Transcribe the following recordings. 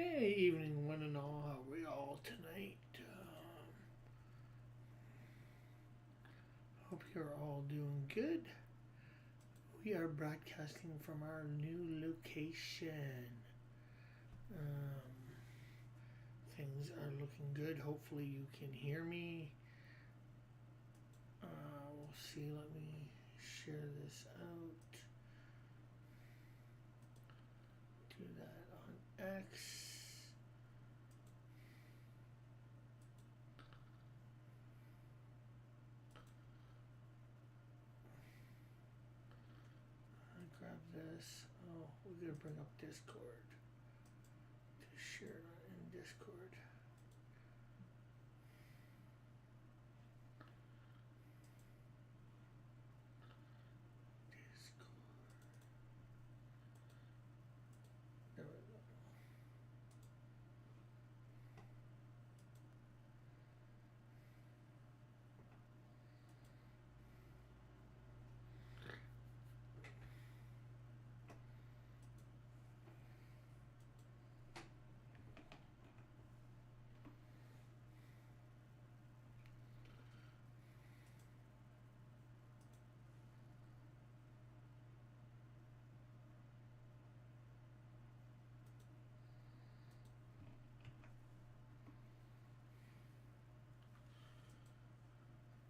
Hey, evening, one and all. How are we all tonight? Hope you're all doing good. We are broadcasting from our new location. Um, things are looking good. Hopefully, you can hear me. We'll see. Let me share this out. Do that on X. Grab this. Oh, we're gonna bring up Discord to share it in Discord. Discord. There we go.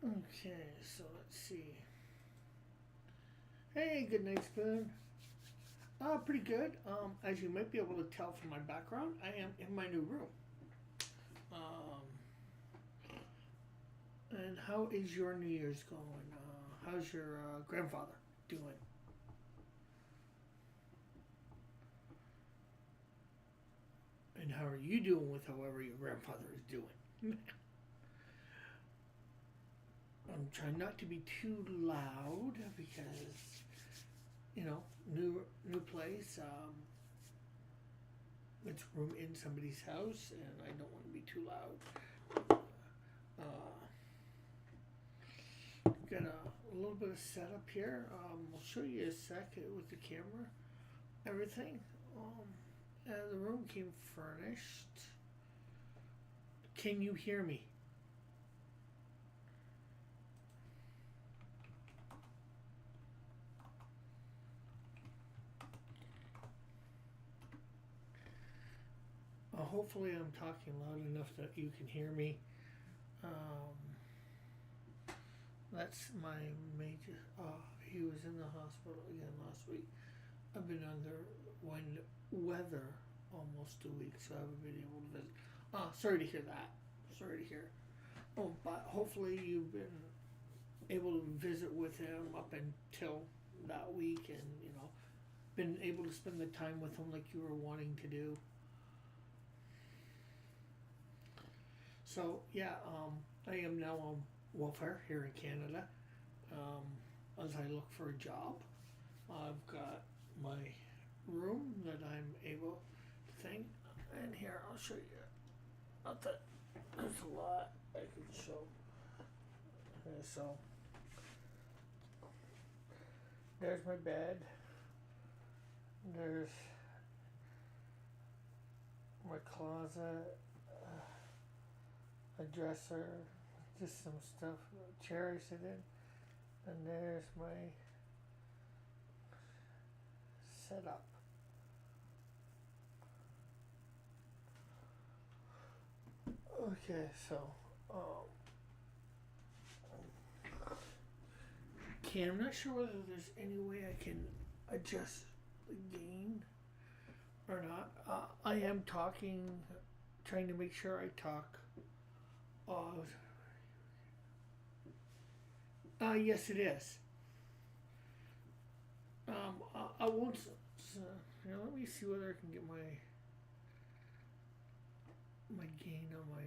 Okay, so let's see. Hey, good night, Spoon. Pretty good. As you might be able to tell from my background, I am in my new room. Um, and how is your New Year's going? How's your grandfather doing? And how are you doing with however your grandfather is doing? I'm trying not to be too loud because new place. It's room in somebody's house, and I don't want to be too loud. Got a little bit of setup here. I'll show you a sec with the camera, everything. The room came furnished. Can you hear me? Hopefully, I'm talking loud enough that you can hear me. Um, that's my major. He was in the hospital again last week. I've been under weather almost 2 weeks, so I haven't been able to visit. Sorry to hear that. Sorry to hear. Oh, but hopefully you've been able to visit with him up until that week, and been able to spend the time with him like you were wanting to do. So yeah, I am now on welfare here in Canada. As I look for a job, I've got my room that I'm able to think. And here, I'll show you. Not that there's a lot I can show. Okay, so there's my bed. There's my closet, a dresser, just some stuff, a chair I sit in, and there's my setup. Okay, so I'm not sure whether there's any way I can adjust the gain or not. I am talking, trying to make sure I talk. Yes, it is. I won't. Let me see whether I can get my gain on my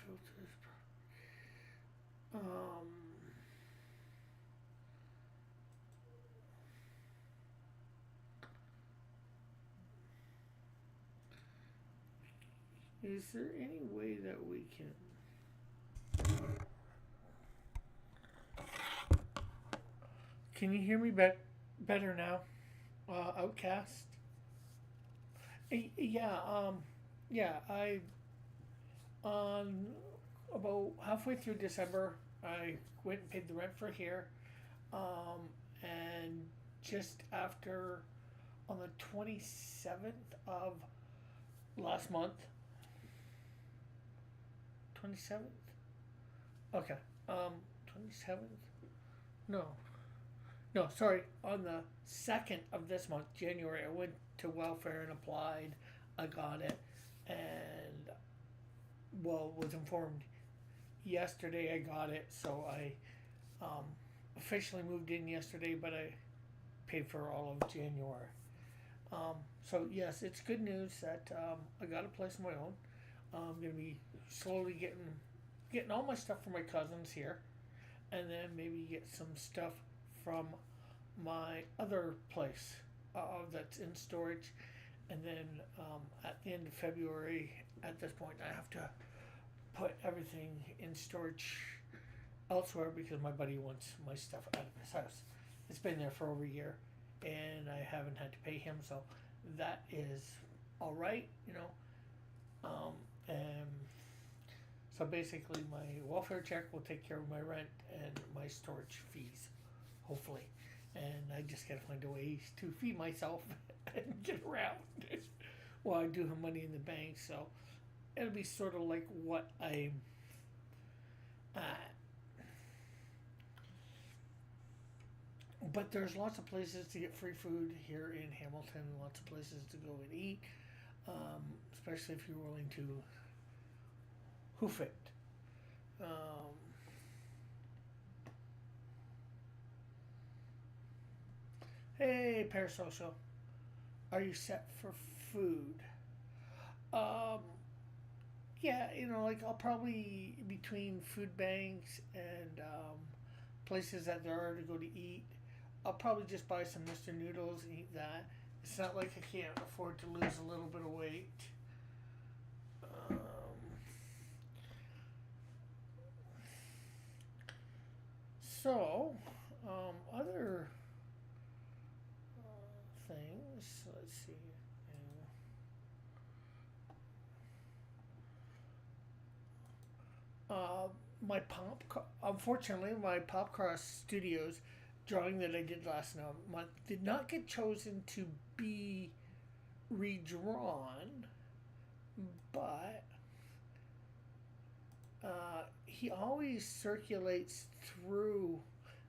filters. Um, is there any way that we can? Can you hear me better now? Outcast. Yeah, yeah, I on about halfway through December, I went and paid the rent for here, and just after on the 27th of last month, 27th. Okay, 27th. No, no, sorry. On the 2nd of this month, January, I went to welfare and applied. I got it, and well, was informed yesterday I got it, so I um, officially moved in yesterday, but I paid for all of January. So yes, it's good news that I got a place of my own. I'm gonna be slowly getting all my stuff from my cousins here, and then maybe get some stuff from my other place that's in storage. And then at the end of February, at this point, I have to put everything in storage elsewhere because my buddy wants my stuff out of his house. It's been there for over a year, and I haven't had to pay him, so that is all right, you know. And so basically, my welfare check will take care of my rent and my storage fees, hopefully. And I just gotta find a way to feed myself and get around while I do have money in the bank. So it'll be sort of like what I'm at. But there's lots of places to get free food here in Hamilton, lots of places to go and eat, especially if you're willing to hoof it. Um, hey, Parasocial, are you set for food? Um, yeah, you know, like I'll probably between food banks and places that there are to go to eat, I'll probably just buy some Mr. Noodles and eat that. It's not like I can't afford to lose a little bit of weight. Um, so, other things. Let's see. Uh, unfortunately, my Popcross Studios drawing that I did last month did not get chosen to be redrawn, but he always circulates through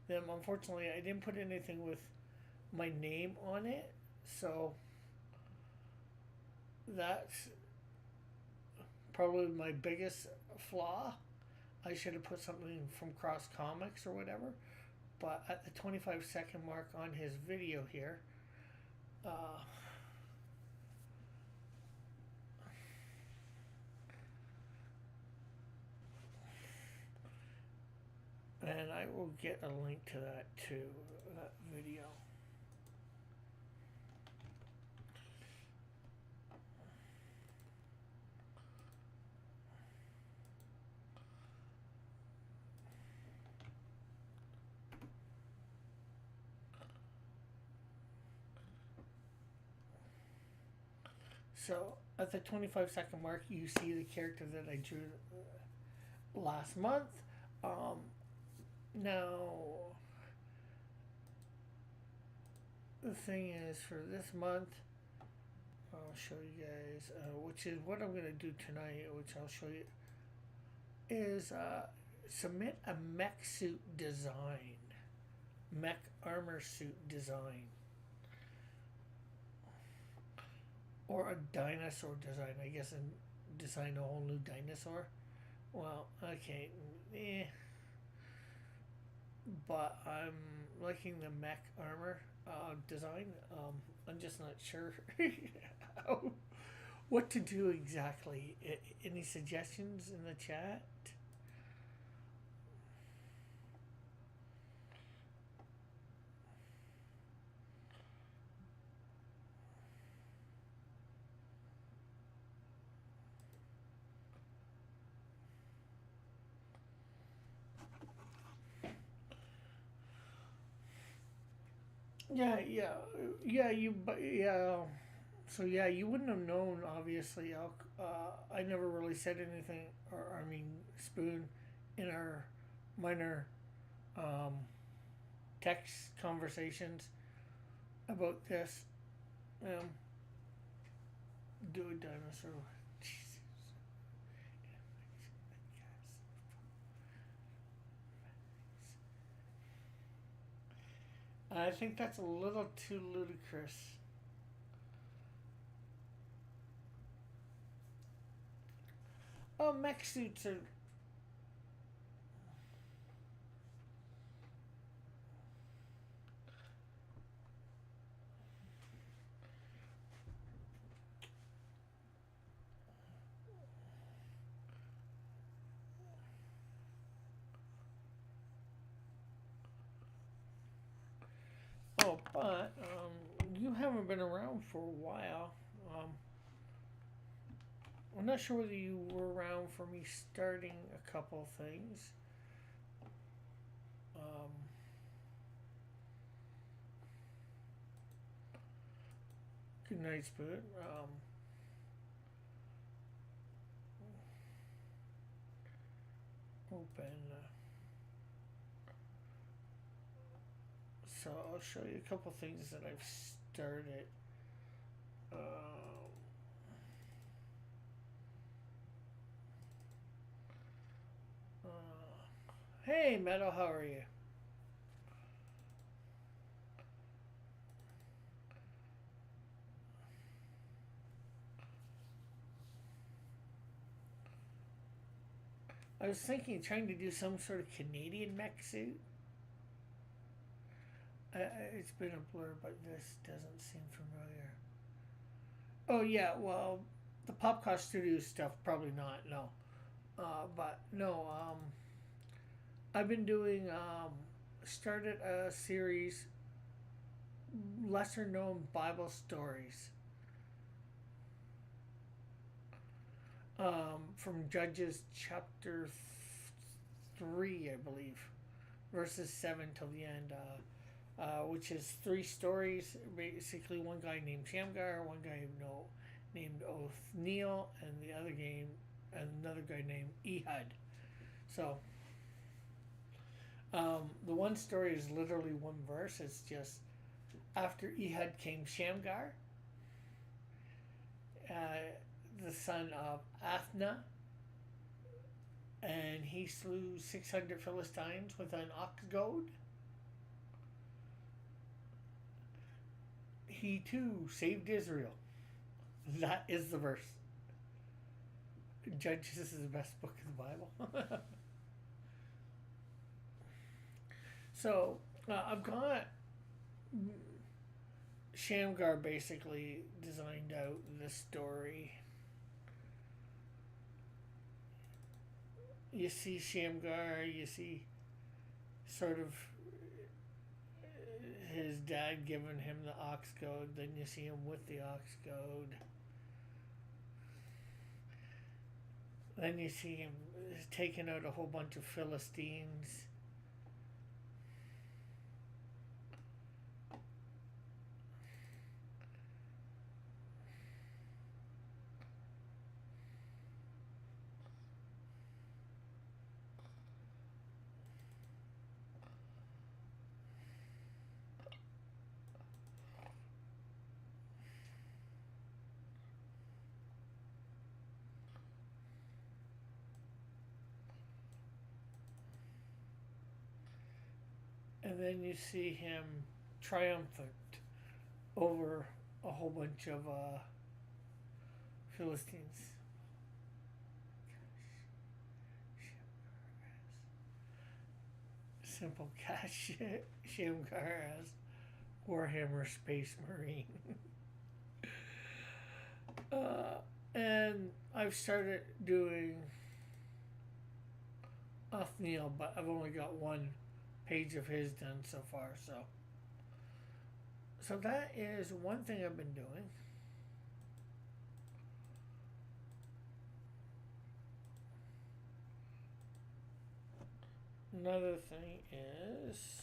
them. Unfortunately, I didn't put anything with my name on it, so that's probably my biggest flaw. I should have put something from Cross Comics or whatever. But at the 25-second mark on his video here, uh, and I will get a link to that too, that video. So at the 25-second mark, you see the character that I drew last month. Now, the thing is, for this month, I'll show you guys, which is what I'm going to do tonight, which I'll show you, is submit a mech suit design, mech armor suit design, or a dinosaur design. I guess, and design a whole new dinosaur. Well, okay, but I'm liking the mech armor design. I'm just not sure how, what to do exactly. Any suggestions in the chat? Yeah, yeah, yeah. Yeah. So yeah, you wouldn't have known. Obviously, I never really said anything, or I mean, Spoon, in our minor um, text conversations about this. Um, do a dinosaur. Jesus. I think that's a little too ludicrous. Oh, mech suits are. Oh, but you haven't been around for a while. I'm not sure whether you were around for me starting a couple things. Um, Good night, Spoon. Open. So I'll show you a couple things that I've started. Uh, hey, Meadow, how are you? I was thinking of trying to do some sort of Canadian mech suit. It's been a blur, but this doesn't seem familiar. Oh yeah, well, the Popcast Studios stuff probably not. No, but no. I've been doing. Started a series, lesser known Bible stories. From Judges chapter 3, I believe, verses 7 till the end. Which is three stories. Basically, one guy named Shamgar, one guy named Othniel, and another guy named Ehud. So, the one story is literally one verse. It's just after Ehud came Shamgar, the son of Athna, and he slew 600 Philistines with an ox goad. He too saved Israel. That is the verse. Judges is the best book of the Bible. So I've got Shamgar basically designed out this story. You see Shamgar, you see sort of his dad giving him the ox goad, then you see him with the ox goad. Then you see him taking out a whole bunch of Philistines. And then you see him triumphant over a whole bunch of Philistines. Simple Cash Shamgar as Warhammer Space Marine. And I've started doing Othniel, but I've only got one page of his done so far. So that is one thing I've been doing. Another thing is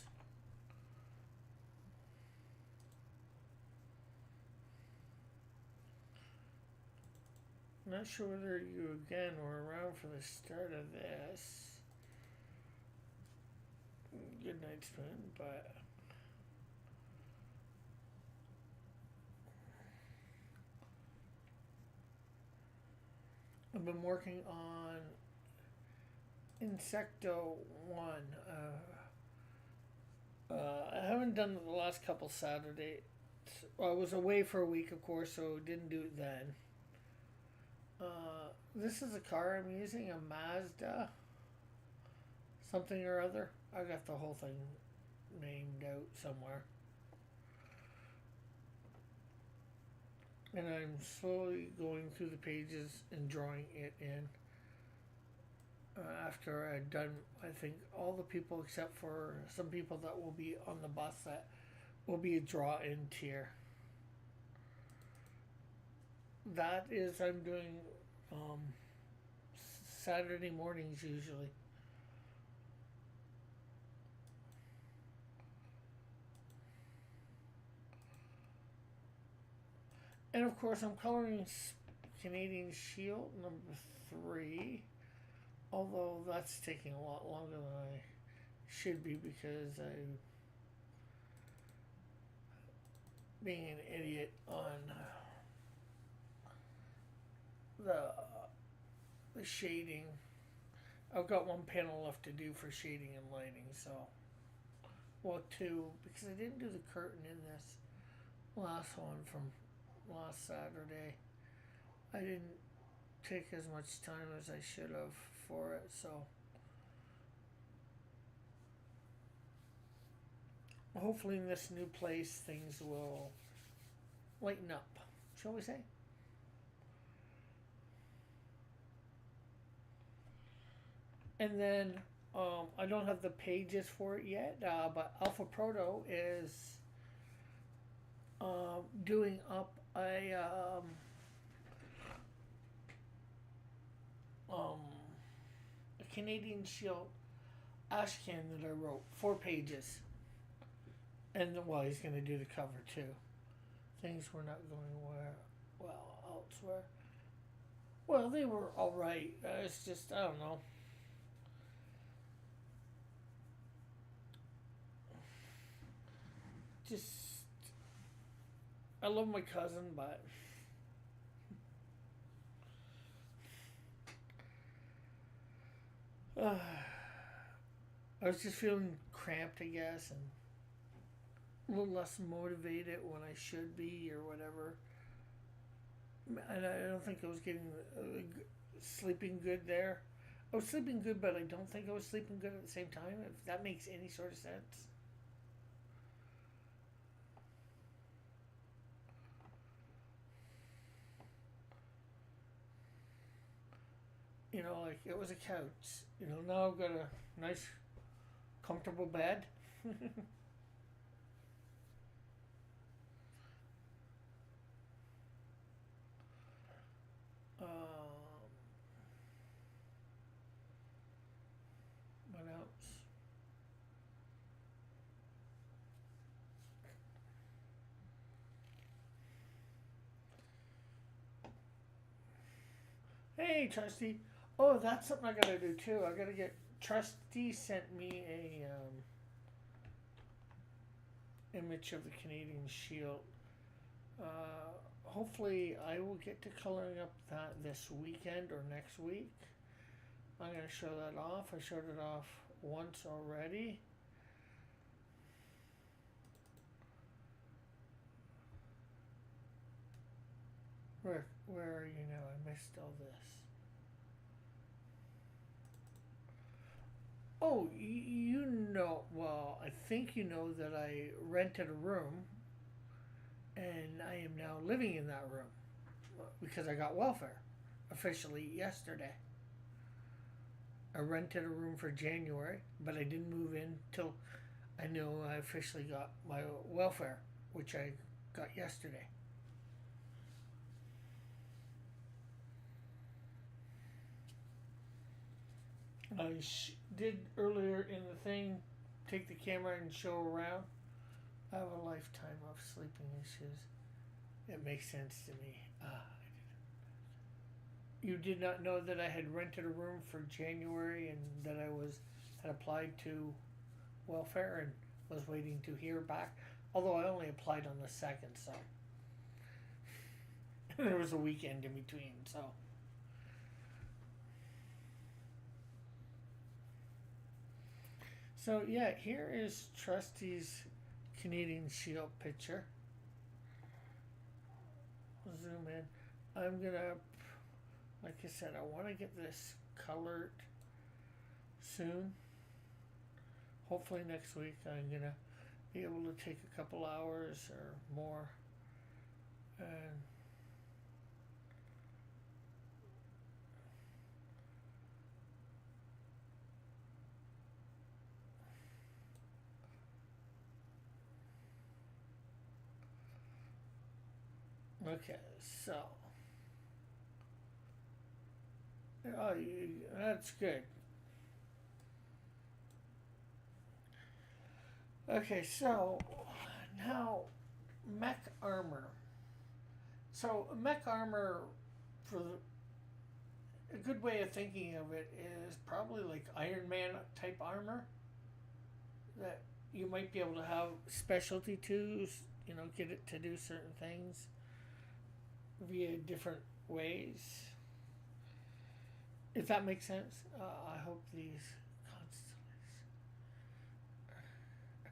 Not sure whether you again were around for the start of this. Good night, Spoon, but I've been working on Insecto 1. I haven't done it the last couple Saturdays. Well, I was away for a week, of course, so didn't do it then. This is a car I'm using, a Mazda something or other. I got the whole thing named out somewhere. And I'm slowly going through the pages and drawing it in. After I'd done, I think, all the people except for some people that will be on the bus that will be a draw-in tier. That is, I'm doing Saturday mornings usually. And of course, I'm coloring Canadian Shield #3, although that's taking a lot longer than I should be because I'm being an idiot on the shading. I've got one panel left to do for shading and lighting, so, well, two, because I didn't do the curtain in this last one from last Saturday. I didn't take as much time as I should have for it, so hopefully in this new place things will lighten up, shall we say? And then I don't have the pages for it yet, but Alpha Proto is doing up a Canadian Shield ashcan that I wrote, 4 pages. And well, he's going to do the cover too. Things were not going well elsewhere. Well, they were all right. It's just, I don't know. Just, I love my cousin, but I was just feeling cramped, I guess, and a little less motivated when I should be or whatever. And I don't think I was getting sleeping good there. I was sleeping good, but I don't think I was sleeping good at the same time, if that makes any sort of sense. You know, like it was a couch. You know, now I've got a nice, comfortable bed. What else? Hey, Trusty. Oh, that's something I gotta do too. I gotta get. Trusty sent me a image of the Canadian Shield. Hopefully, I will get to coloring up that this weekend or next week. I'm gonna show that off. I showed it off once already. Where are you now? I missed all this. Oh, you know, well, I think you know that I rented a room and I am now living in that room because I got welfare officially yesterday. I rented a room for January, but I didn't move in till I knew I officially got my welfare, which I got yesterday. I did earlier in the thing take the camera and show around. I have a lifetime of sleeping issues. It makes sense to me. You did not know that I had rented a room for January and that I had applied to welfare and was waiting to hear back. Although I only applied on the 2nd, so there was a weekend in between, so. So yeah, here is Trusty's Canadian Shield picture. Zoom in. I'm gonna, like I said, I want to get this colored soon. Hopefully next week I'm gonna be able to take a couple hours or more and okay, so oh, that's good. Okay, so now mech armor. So mech armor, for a good way of thinking of it, is probably like Iron Man type armor that you might be able to have specialty twos, get it to do certain things via different ways. If that makes sense, I hope these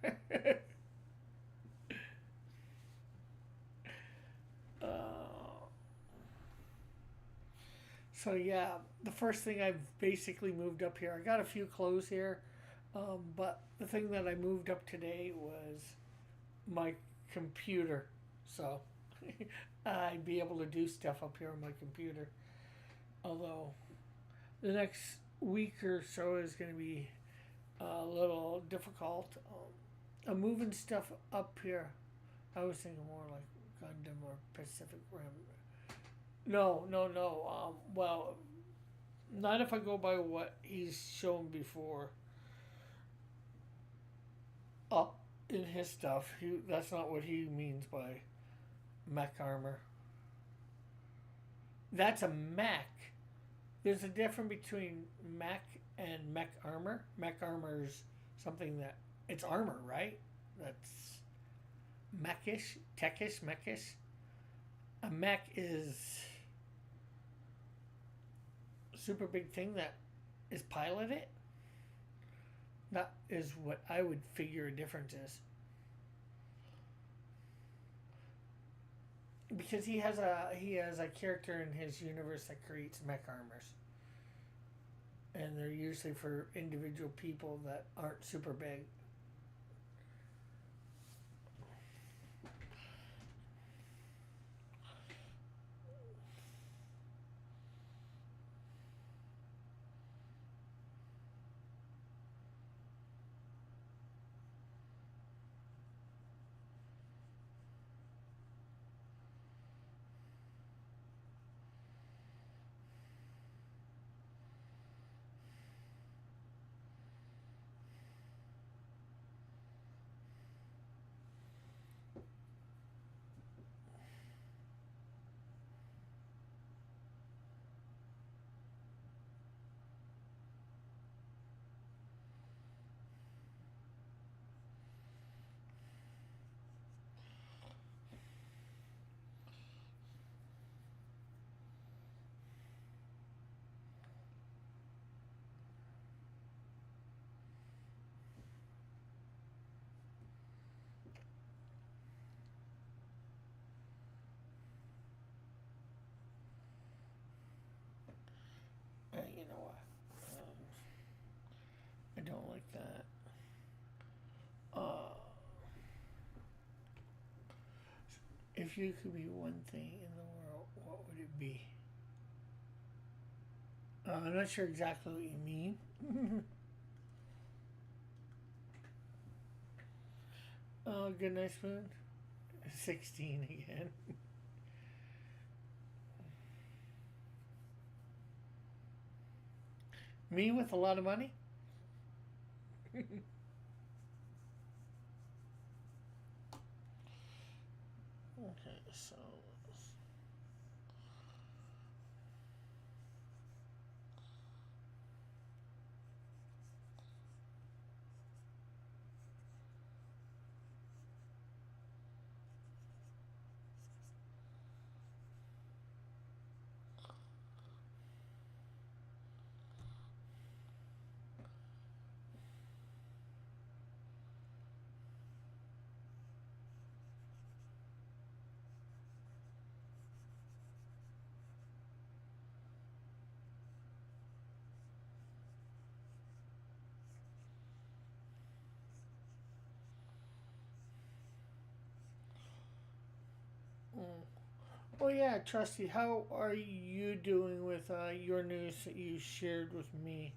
constellations. So yeah, the first thing I've basically moved up here. I got a few clothes here, but the thing that I moved up today was my computer. So I'd be able to do stuff up here on my computer. Although the next week or so is going to be a little difficult. I'm moving stuff up here. I was thinking more like Gundam or Pacific Rim. No. Well, not if I go by what he's shown before. In his stuff, that's not what he means by mech armor. That's a mech. There's a difference between mech and mech armor. Mech armor is something that it's armor, right? That's mechish, techish, mechish. A mech is a super big thing that is piloted. That is what I would figure a difference is. Because he has a character in his universe that creates mech armors. And they're usually for individual people that aren't super big. You know what? I don't like that. If you could be one thing in the world, what would it be? I'm not sure exactly what you mean. Good night, spoon. 16 again. Me with a lot of money? Okay, so Oh yeah, Trusty, how are you doing with your news that you shared with me?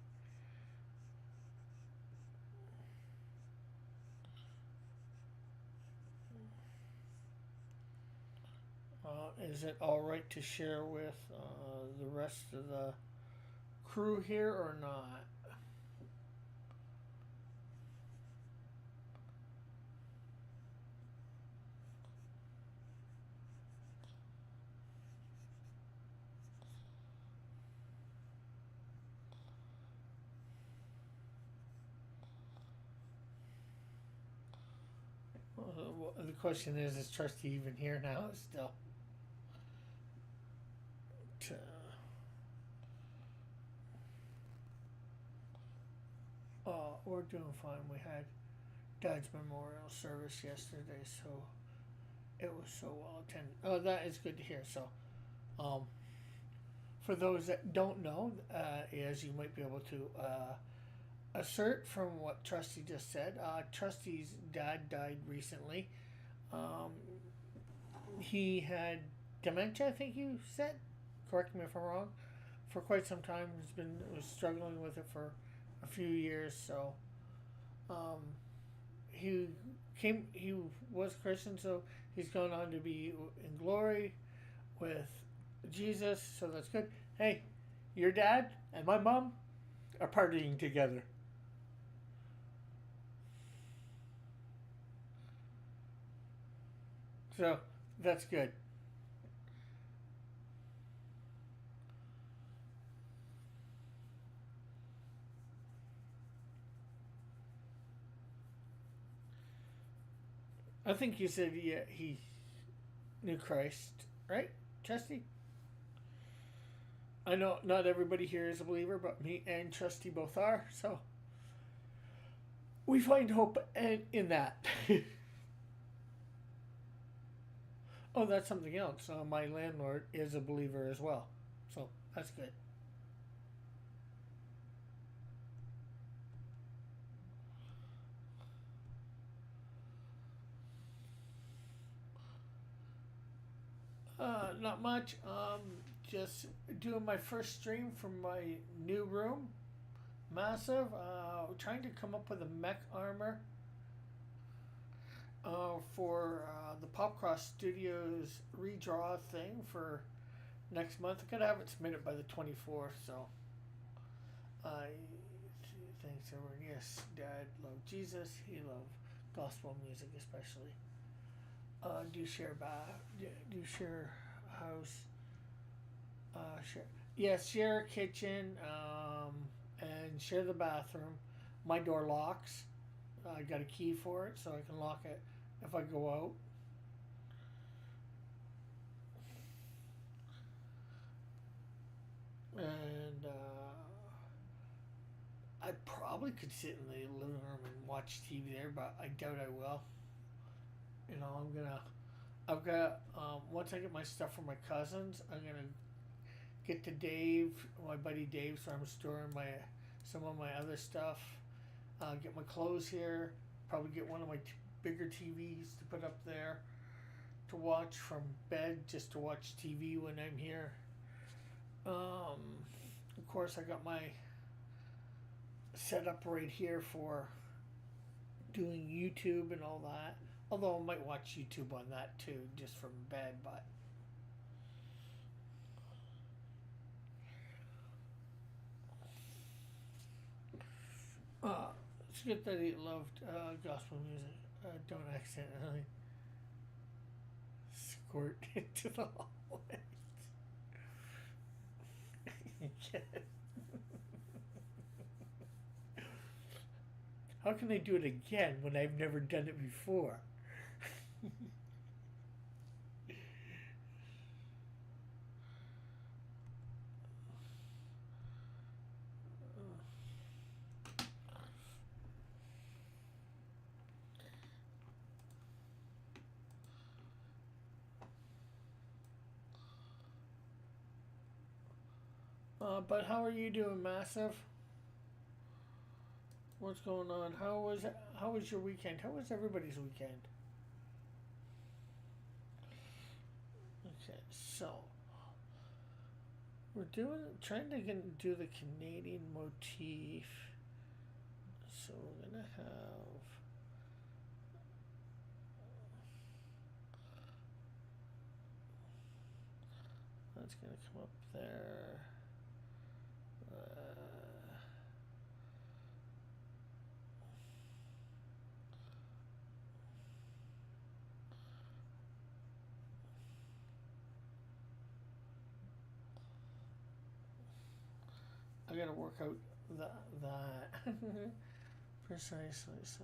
Is it all right to share with the rest of the crew here or not? The question is Trusty even here now still? To, we're doing fine. We had Dad's memorial service yesterday, so it was so well attended. Oh, that is good to hear. So, um, for those that don't know, as you might be able to assert from what Trusty just said, Trusty's dad died recently. Um, he had dementia, I think you said. Correct me if I'm wrong. For quite some time, was struggling with it for a few years. So, um, he he was Christian, so he's gone on to be in glory with Jesus. So that's good. Hey, your dad and my mom are partying together. So that's good. I think you said he knew Christ, right, Trusty? I know not everybody here is a believer, but me and Trusty both are. So we find hope in that. Oh, that's something else. My landlord is a believer as well, so that's good. Not much. Just doing my first stream from my new room. Massive. Trying to come up with a mech armor for the Popcross Studios redraw thing for next month. I gotta have it submitted by the 24th, so I thanks everyone. Yes, Dad loved Jesus. He loved gospel music especially. Do share do share house. Share. Yes, share a kitchen. And share the bathroom. My door locks. I got a key for it, so I can lock it if I go out. And I probably could sit in the living room and watch TV there, but I doubt I will. You know, I've got, once I get my stuff from my cousins, I'm gonna get to Dave, my buddy Dave, so I'm storing some of my other stuff. Get my clothes here. Probably get one of my bigger TVs to put up there to watch from bed, just to watch TV when I'm here. Of course, I got my setup right here for doing YouTube and all that. Although I might watch YouTube on that too, just from bed. But it's good that he loved gospel music. Don't accidentally squirt into the hallway. How can they do it again when I've never done it before? But how are you doing, Massive? What's going on? How was your weekend? How was everybody's weekend? Okay, so we're trying to do the Canadian motif. So we're gonna have that's gonna come up there. I gotta work out that precisely. So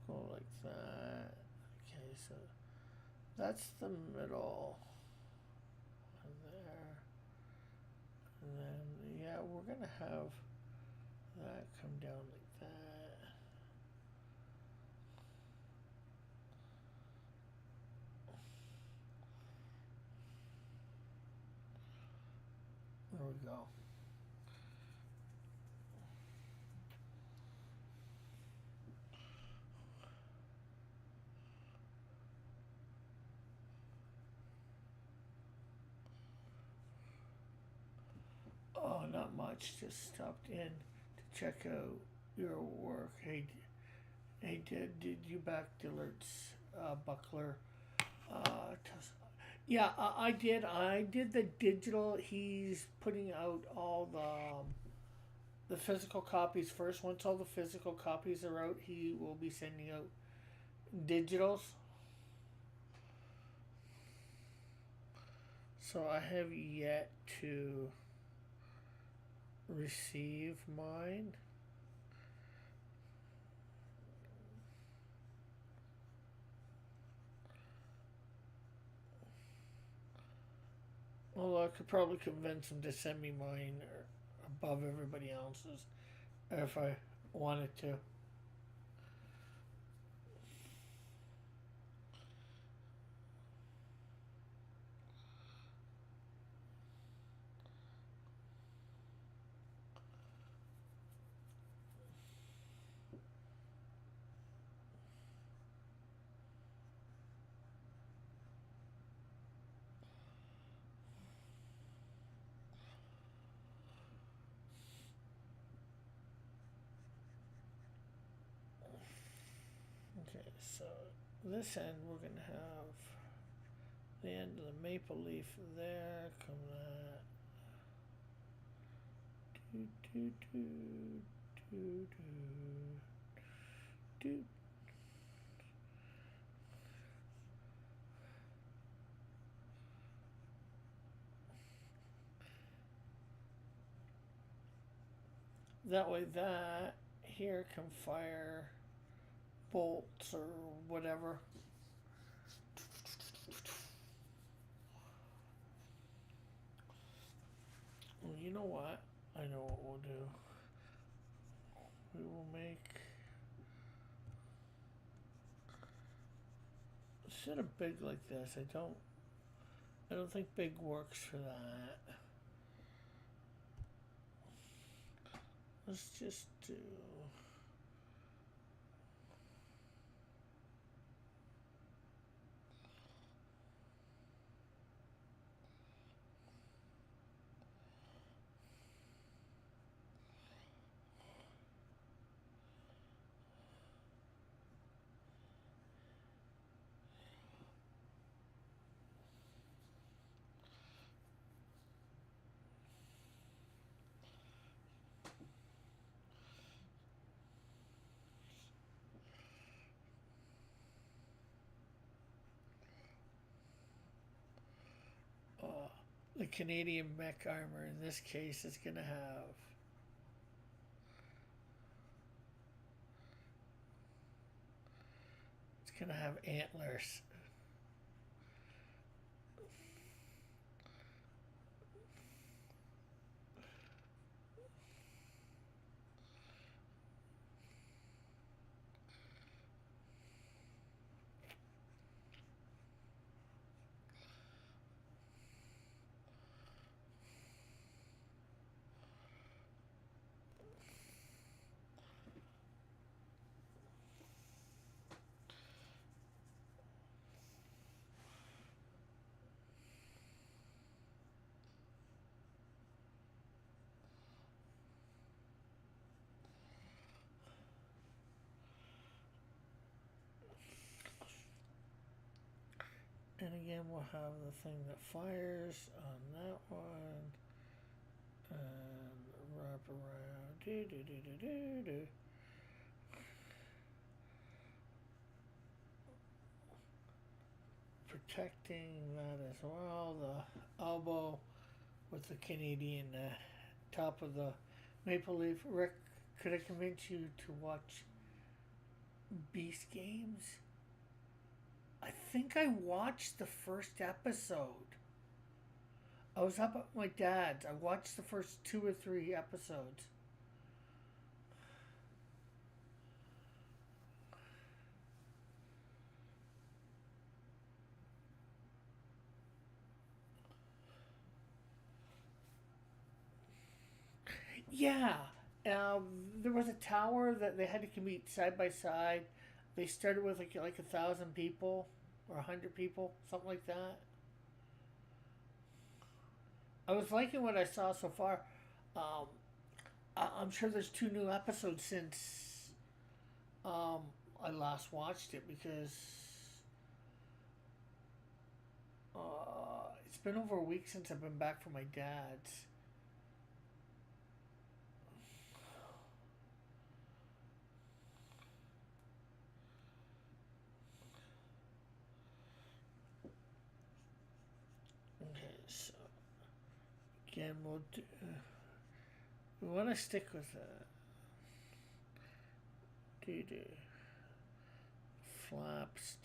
go like that. Okay, so that's the middle there, and then yeah, we're gonna have that come down like that. There we go. Oh, not much. Just stopped in to check out your work. Hey, did you back Dillard's Buckler? Yeah, I did. I did the digital. He's putting out all the physical copies first. Once all the physical copies are out, he will be sending out digitals. So I have yet to receive mine. Although I could probably convince him to send me mine above everybody else's if I wanted to. Okay, so this end we're gonna have the end of the maple leaf there. Come that. Do do do do do do. That way, that here can fire bolts or whatever. Well, you know what? I know what we'll do. We will make instead of big like this. I don't think big works for that. Let's just do. The Canadian mech armor in this case is going to have antlers. And again, we'll have the thing that fires on that one. And wrap around. Do, do, do, do, do, do. Protecting that as well. The elbow with the Canadian top of the maple leaf. Rick, could I convince you to watch Beast Games? I think I watched the first episode. I was up at my dad's. I watched the first 2 or 3 episodes. Yeah. There was a tower that they had to compete side by side. They started with like 1,000 people or 100 people, something like that. I was liking what I saw so far. Um, I'm sure there's 2 new episodes since um, I last watched it because it's been over a week since I've been back from my dad's. Okay, so again, we want to stick with do flaps.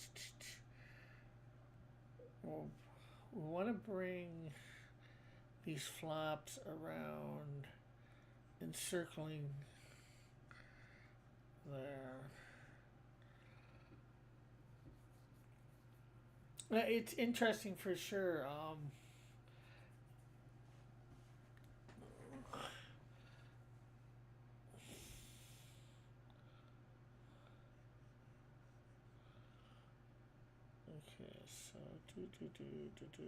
Well, we want to bring these flaps around, encircling there. It's interesting for sure. Okay, so do. Do, do.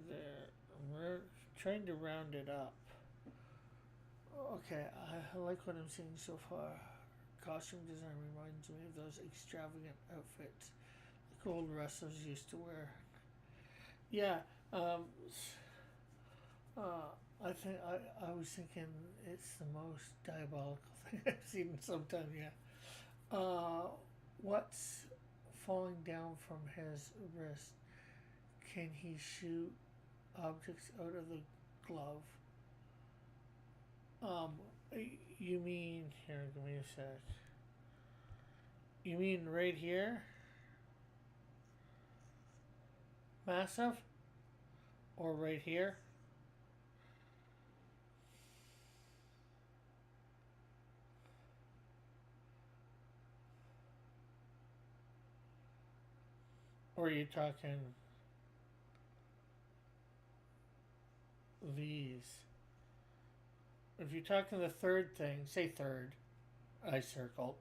There. We're trying to round it up. Okay, I like what I'm seeing so far. Costume design reminds me of those extravagant outfits like old wrestlers used to wear. Yeah, um, I think I was thinking it's the most diabolical thing I've seen in some time. Yeah. What's falling down from his wrist? Can he shoot objects out of the glove? Um, you mean here? Give me a sec. You mean right here? Massive? Or right here? Or are you talking these? If you're talking the third thing, say third. I circled.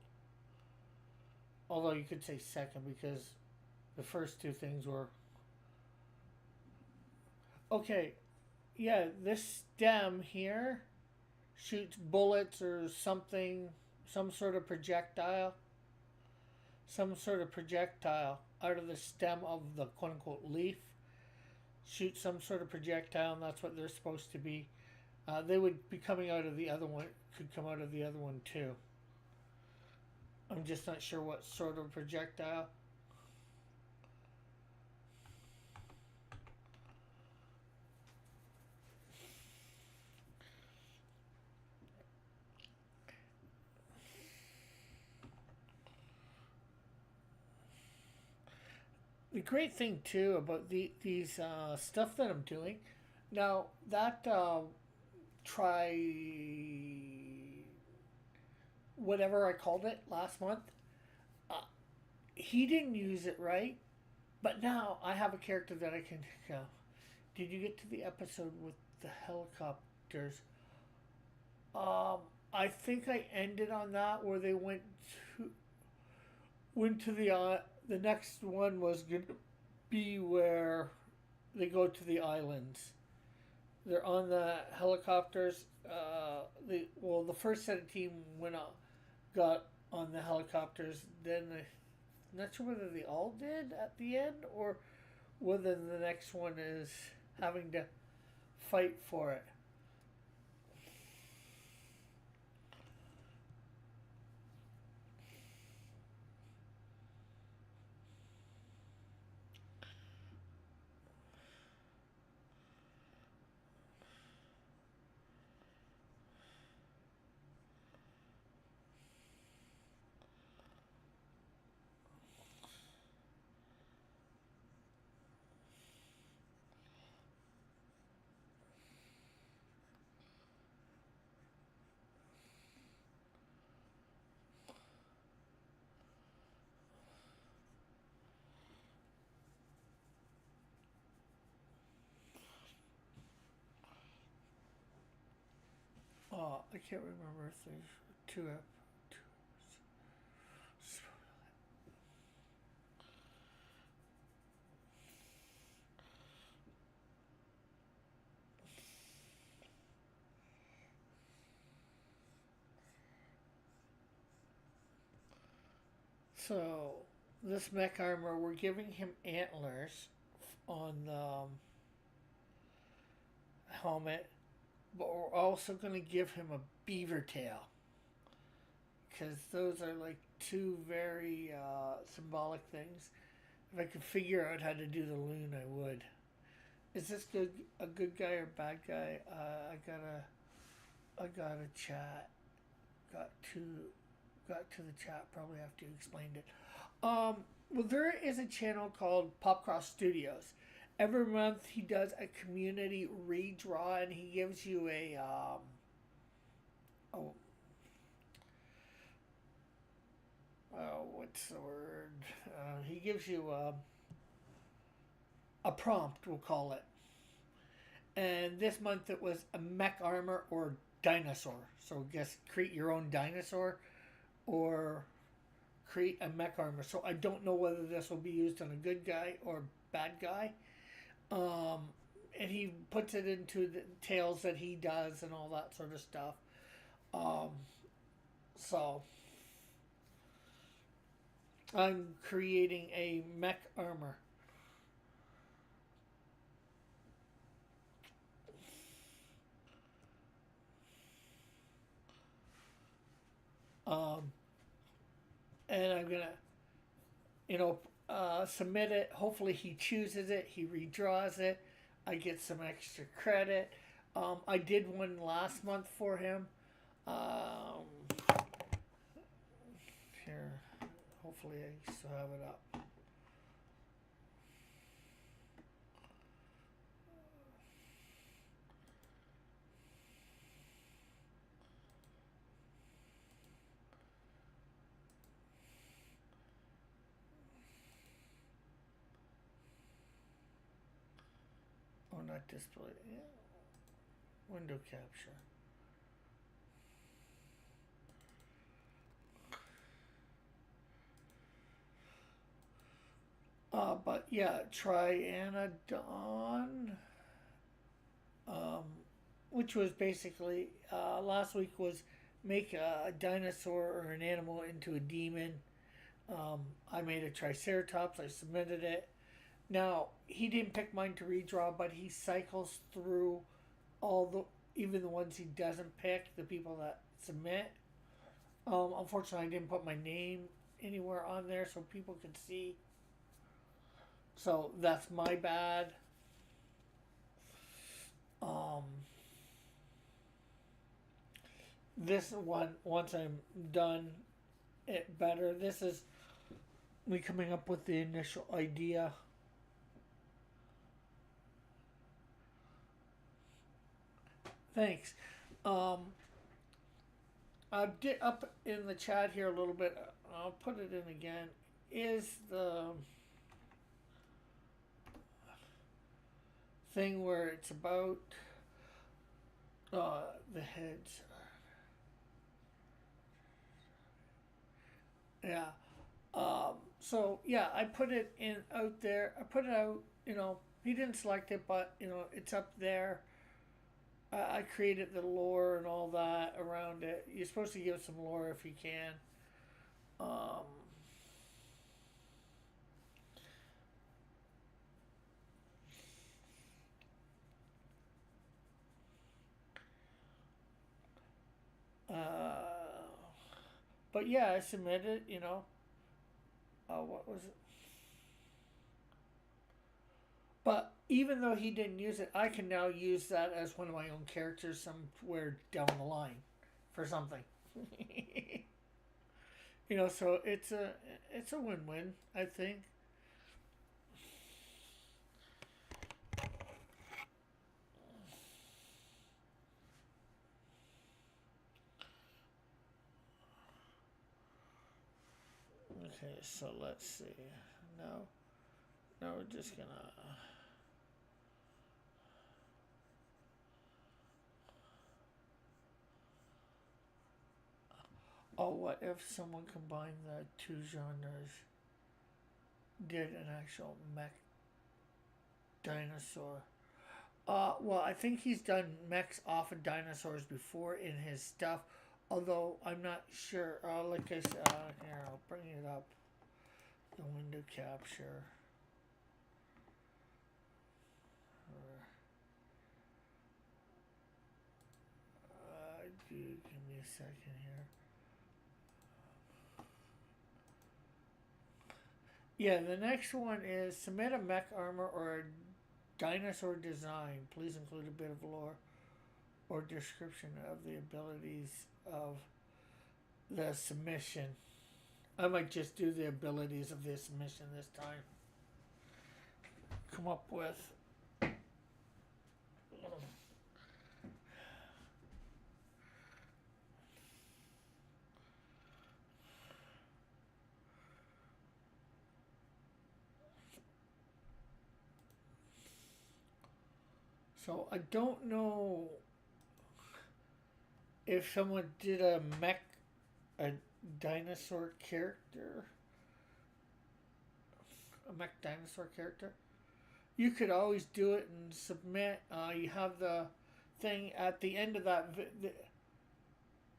Although you could say second because the first 2 things were. Okay, yeah, this stem here shoots bullets or something, some sort of projectile. Some sort of projectile out of the stem of the quote unquote leaf. Shoot some sort of projectile, and that's what they're supposed to be. They would be coming out of the other one, could come out of the other one too. I'm just not sure what sort of projectile. The great thing too about these stuff that I'm doing now, that try whatever I called it last month, uh, he didn't use it right, but now I have a character that I can. Did you get to the episode with the helicopters? Um, I think I ended on that where they to the next one was good. be where they go to the islands. They're on the helicopters. The first set of team went out, got on the helicopters. Then I'm not sure whether they all did at the end or whether the next one is having to fight for it. I can't remember if there's two. So this mech armor, we're giving him antlers on the helmet, but we're also going to give him a beaver tail because those are like two very symbolic things. If I could figure out how to do the loon, I would. Is this good? A good guy or bad guy? I gotta chat. Got to, got to the chat. Probably after you explained it. Well, there is a channel called Popcross Studios. Every month he does a community redraw, and he gives you a what's the word? He gives you a prompt, we'll call it. And this month it was a mech armor or dinosaur. So I guess create your own dinosaur or create a mech armor. So I don't know whether this will be used on a good guy or bad guy. And he puts it into the tales that he does and all that sort of stuff. So I'm creating a mech armor. And I'm gonna, submit it. Hopefully he chooses it. He redraws it. I get some extra credit. I did one last month for him. Here, hopefully I still have it up. Oh, not display. Yeah. Window capture. But yeah, Trianodon, which was basically last week was make a dinosaur or an animal into a demon. I made a Triceratops. I submitted it. Now he didn't pick mine to redraw, but he cycles through all even the ones he doesn't pick, the people that submit. Unfortunately, I didn't put my name anywhere on there so people could see. So that's my bad. This one, once I'm done it better, this is me coming up with the initial idea. Thanks. I did up in the chat here a little bit. I'll put it in again. Is the thing where it's about the heads. Yeah. So yeah, I put it in out there. I put it out. He didn't select it, but it's up there. I created the lore and all that around it. You're supposed to give some lore if you can. Um, uh, but yeah, I submitted. What was it? But even though he didn't use it, I can now use that as one of my own characters somewhere down the line for something. So it's a win-win, I think. Okay, so let's see. No, no, we're just gonna. Oh, what if someone combined the two genres, did an actual mech dinosaur? Well, I think he's done mechs off of dinosaurs before in his stuff, although I'm not sure. Like I said, here, I'll bring it up. The window capture. Dude, give me a second here. Yeah, the next one is submit a mech armor or a dinosaur design. Please include a bit of lore or description of the abilities of the submission. I might just do the abilities of this submission this time. Come up with. So I don't know if someone did a dinosaur character, a mech dinosaur character. You could always do it and submit. You have the thing at the end of that.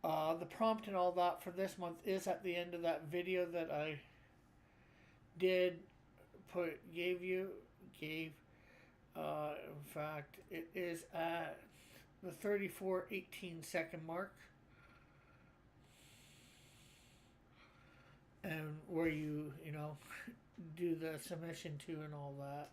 The prompt and all that for this month is at the end of that video that I did gave. In fact, it is at the 34:18 mark, and where you do the submission to and all that.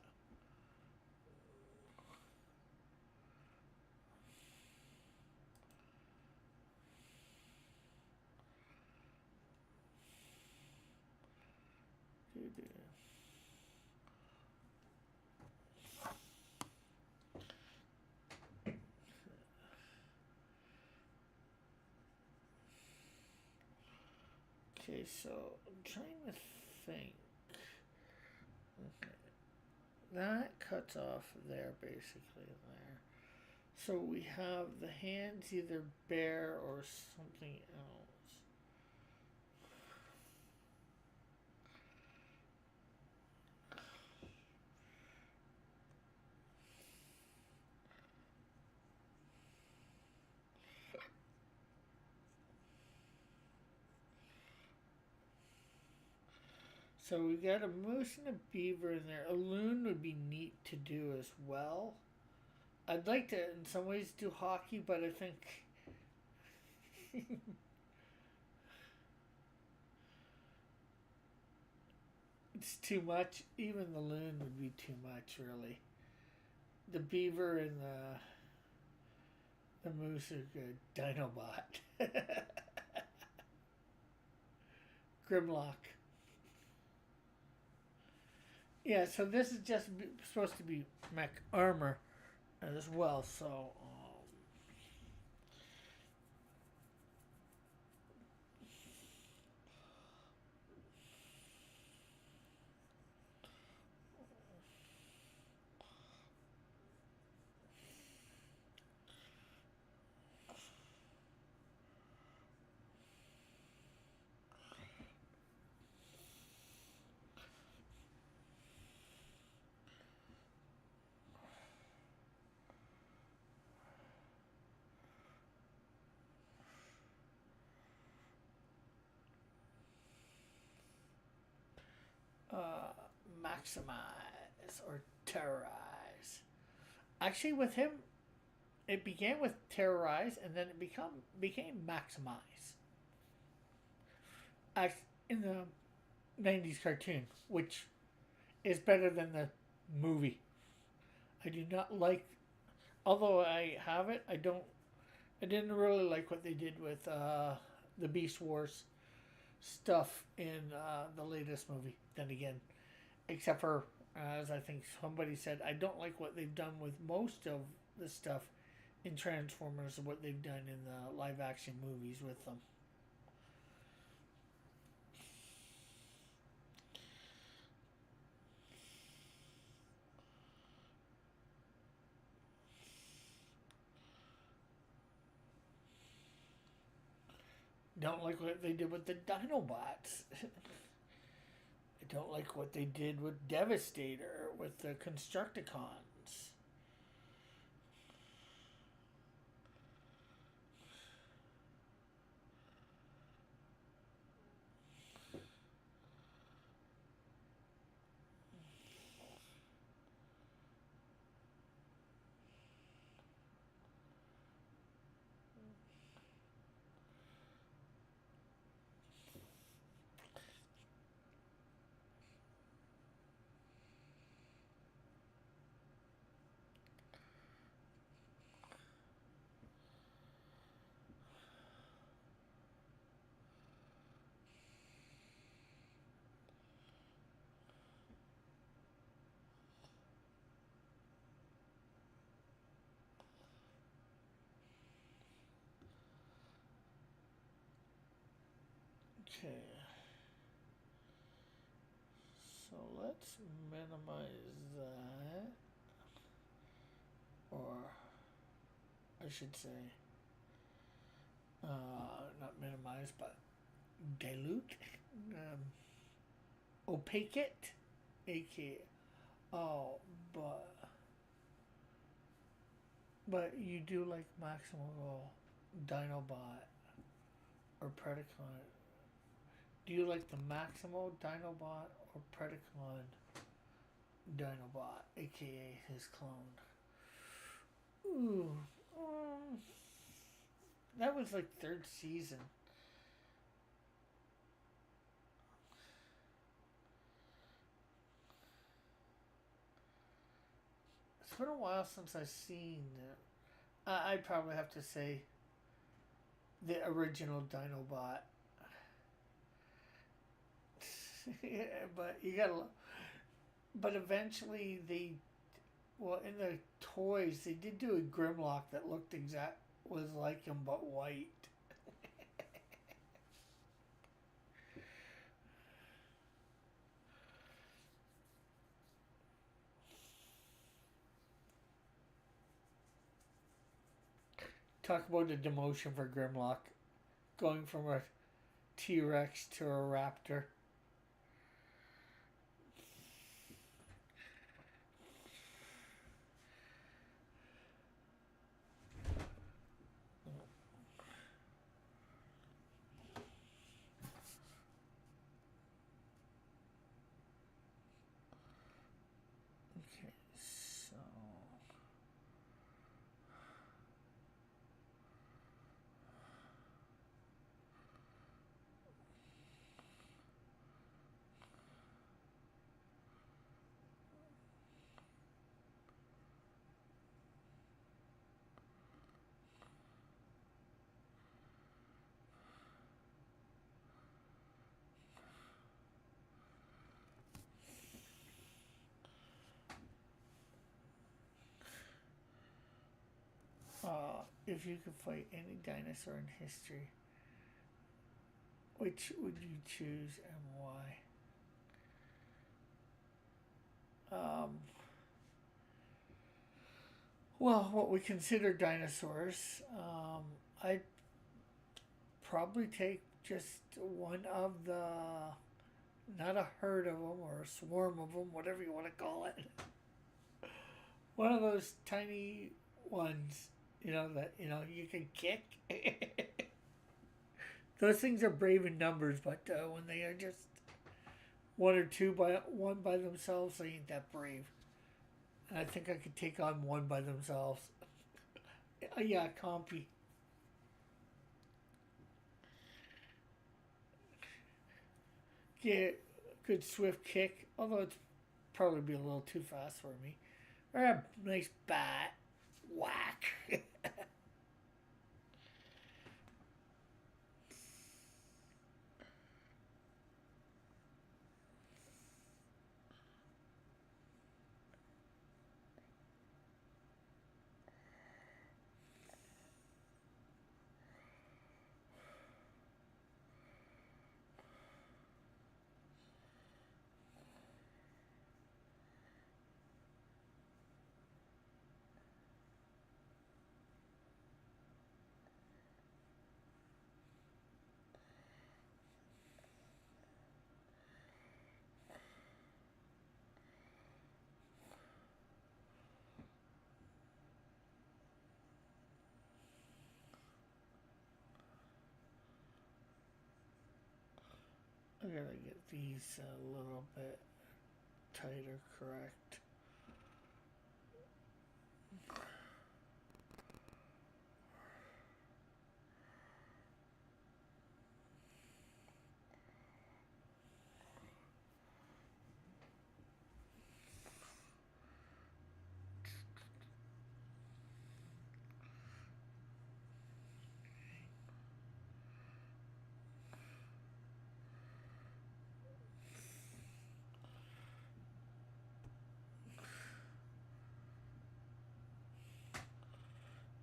Okay, so I'm trying to think. Okay. That cuts off there, basically, there. So we have the hands either bare or something else. So we got a moose and a beaver in there. A loon would be neat to do as well. I'd like to, in some ways, do hockey, but I think it's too much. Even the loon would be too much, really. The beaver and the moose are good. Dinobot. Grimlock. Yeah, so this is just supposed to be mech armor as well, so. maximize or terrorize. Actually, with him, it began with terrorize, and then it became maximize. In the '90s cartoon, which is better than the movie. I do not like, although I have it. I don't. I didn't really like what they did with the Beast Wars stuff in the latest movie. Then again, except for as I think somebody said, I don't like what they've done with most of the stuff in Transformers and what they've done in the live action movies with them. Don't like what they did with the Dinobots. I don't like what they did with Devastator, with the Constructicons. Okay. So let's minimize that. Or I should say, not minimize, but dilute, opaque it, aka, oh, but you do like Maximal Dinobot or Predacon. Do you like the Maximal Dinobot or Predacon Dinobot, aka his clone? Ooh, that was like third season. It's been a while since I've seen it. I'd probably have to say the original Dinobot. Yeah, but you gotta. But eventually well, in the toys, they did do a Grimlock that was like him but white. Talk about a demotion for Grimlock, going from a T-Rex to a Raptor. Okay, so if you could fight any dinosaur in history, which would you choose and why? Well, what we consider dinosaurs, I'd probably take just one of the, not a herd of them or a swarm of them, whatever you want to call it. One of those tiny ones, that you can kick. Those things are brave in numbers, but when they are just one or two by one by themselves, they ain't that brave. And I think I could take on one by themselves. Yeah, Compy. Get a good swift kick, although it's probably be a little too fast for me. Or a nice bat. Whack. I gotta get these a little bit tighter, correct.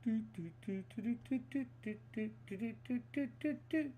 Do, do, do, do, do, do, do, do, do, do, do, do, do.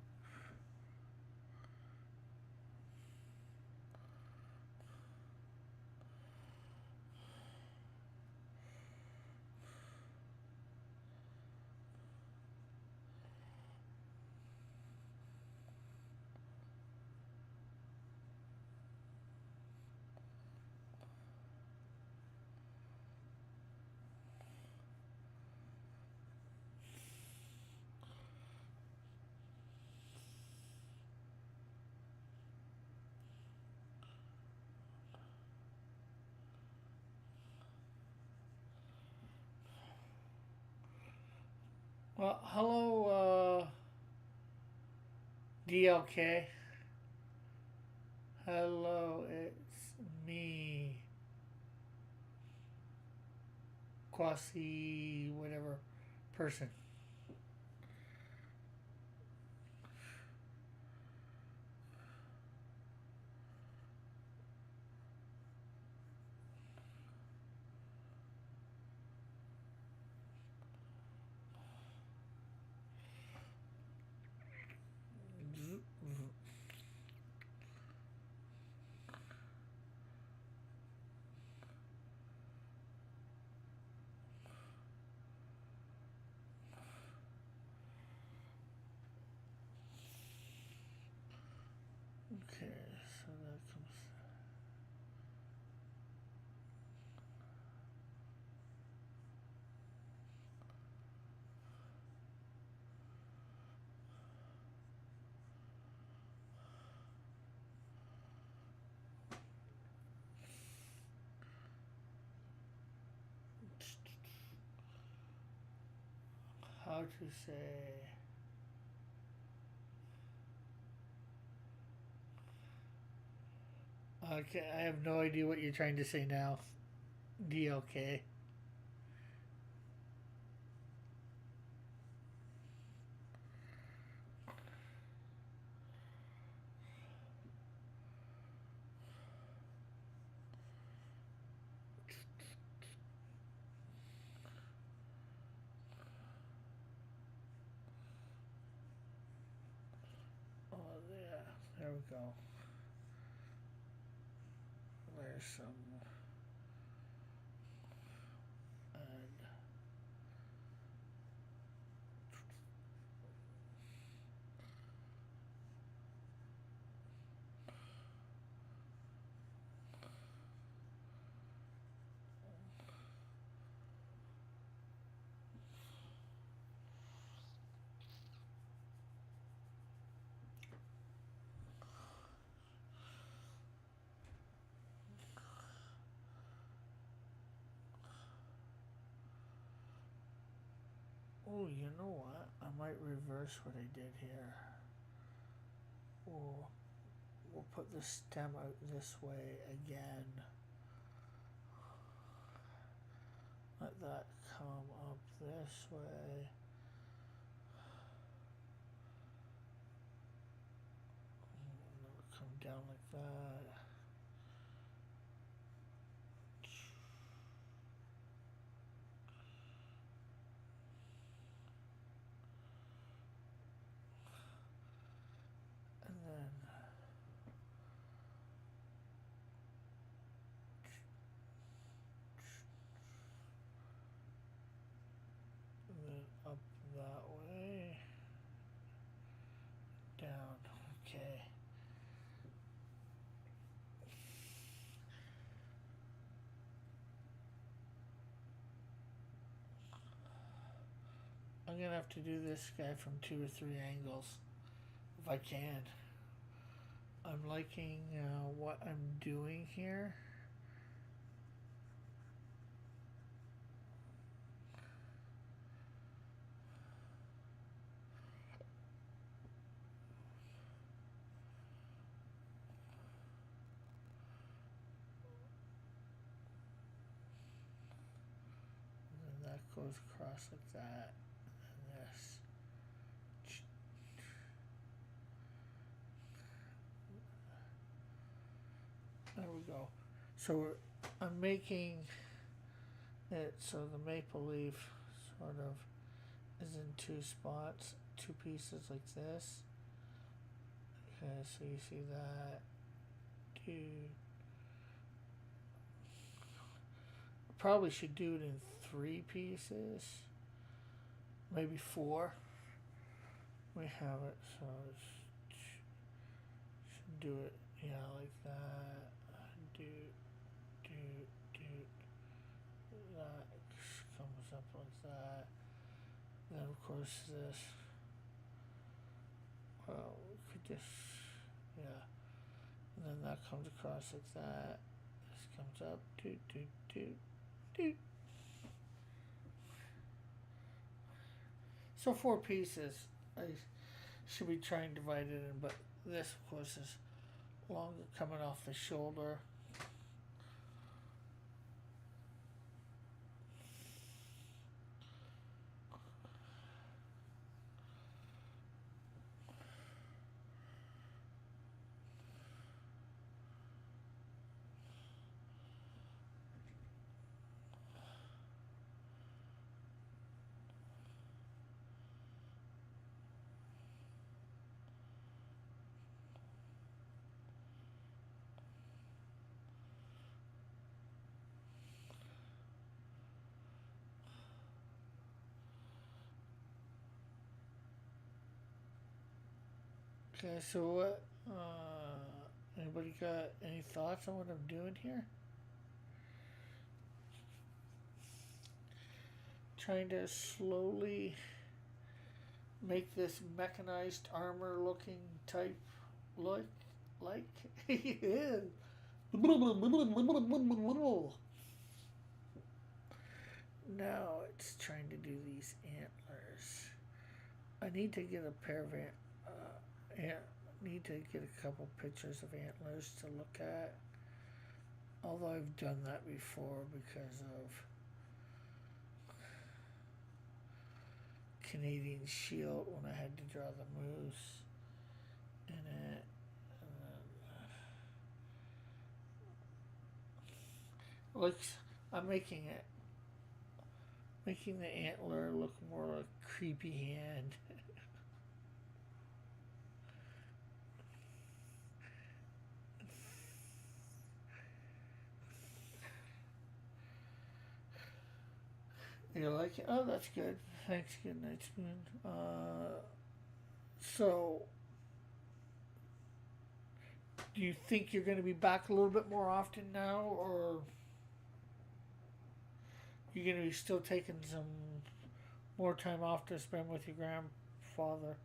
Well, hello, DLK. Hello, it's me. Quasi, whatever person. Okay, so that comes. How to say. Okay, I have no idea what you're trying to say now. DLK. Oh, yeah. There we go. There's some. And Oh, you know what? I might reverse what I did here. We'll put the stem out this way again. Let that come up this way. And it'll come down like that. And then up that way, down. Okay. I'm gonna have to do this guy from 2 or 3 angles if I can. I'm liking what I'm doing here. And then that goes across like that. And this. There we go. So I'm making it so the maple leaf sort of is in 2 spots, 2 pieces like this. Okay, so you see that. Probably should do it in 3 pieces, maybe 4. We have it, so it should do it, yeah, like that. That comes up like that. Then of course this. Well, we could just, yeah. And then that comes across like that. This comes up. So 4 pieces. I should be trying to divide it in, but this of course is longer coming off the shoulder. Okay, so what? Anybody got any thoughts on what I'm doing here? Trying to slowly make this mechanized armor looking type look like now it's trying to do these antlers. I need to get a pair of need to get a couple pictures of antlers to look at, although I've done that before because of Canadian Shield when I had to draw the moose in it. Looks, I'm making the antler look more like a creepy hand. You like it? Oh, that's good. Thanks, good night, Spoon. So, do you think you're going to be back a little bit more often now, or you're going to be still taking some more time off to spend with your grandfather?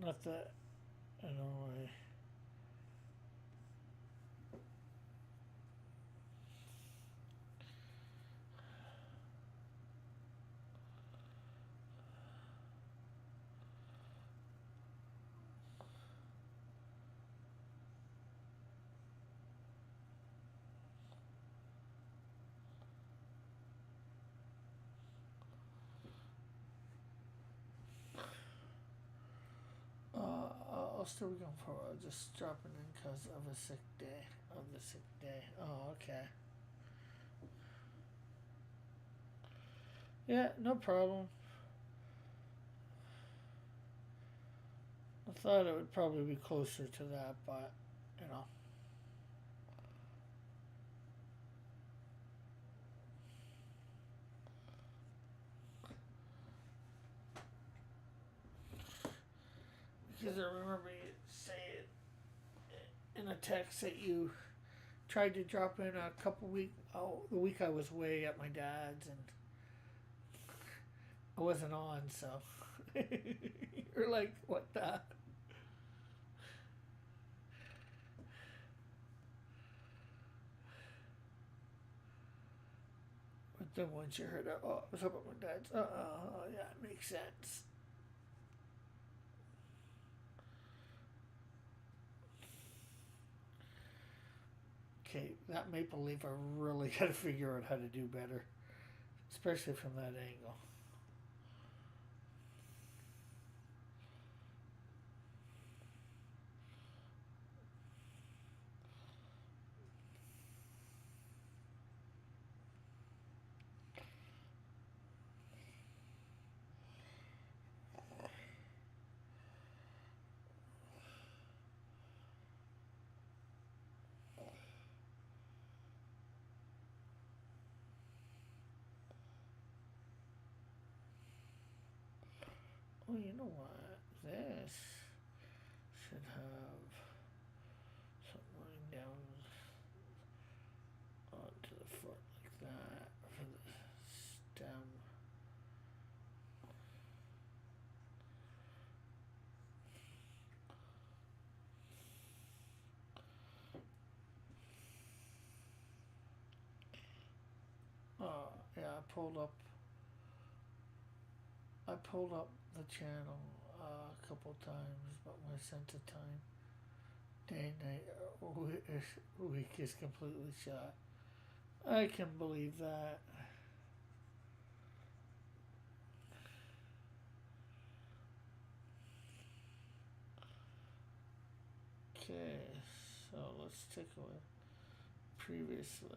Not that, I don't know. I'll still be going for a while. Just dropping in because of a sick day. Of the sick day. Oh, okay. Yeah, no problem. I thought it would probably be closer to that, but, you know. Because I remember you saying in a text that you tried to drop in a couple weeks. Oh, the week I was away at my dad's and I wasn't on, so you're like, what the? But then once you heard, oh, I was up at my dad's. Yeah, it makes sense. Okay, that Maple Leaf, I really got to figure out how to do better, especially from that angle. Well, you know what? This should have something running down onto the foot like that for the stem. Yeah, I pulled up the channel a couple times, but my sense of time, day and night, week is completely shot. I can believe that. Okay, so let's take away previously.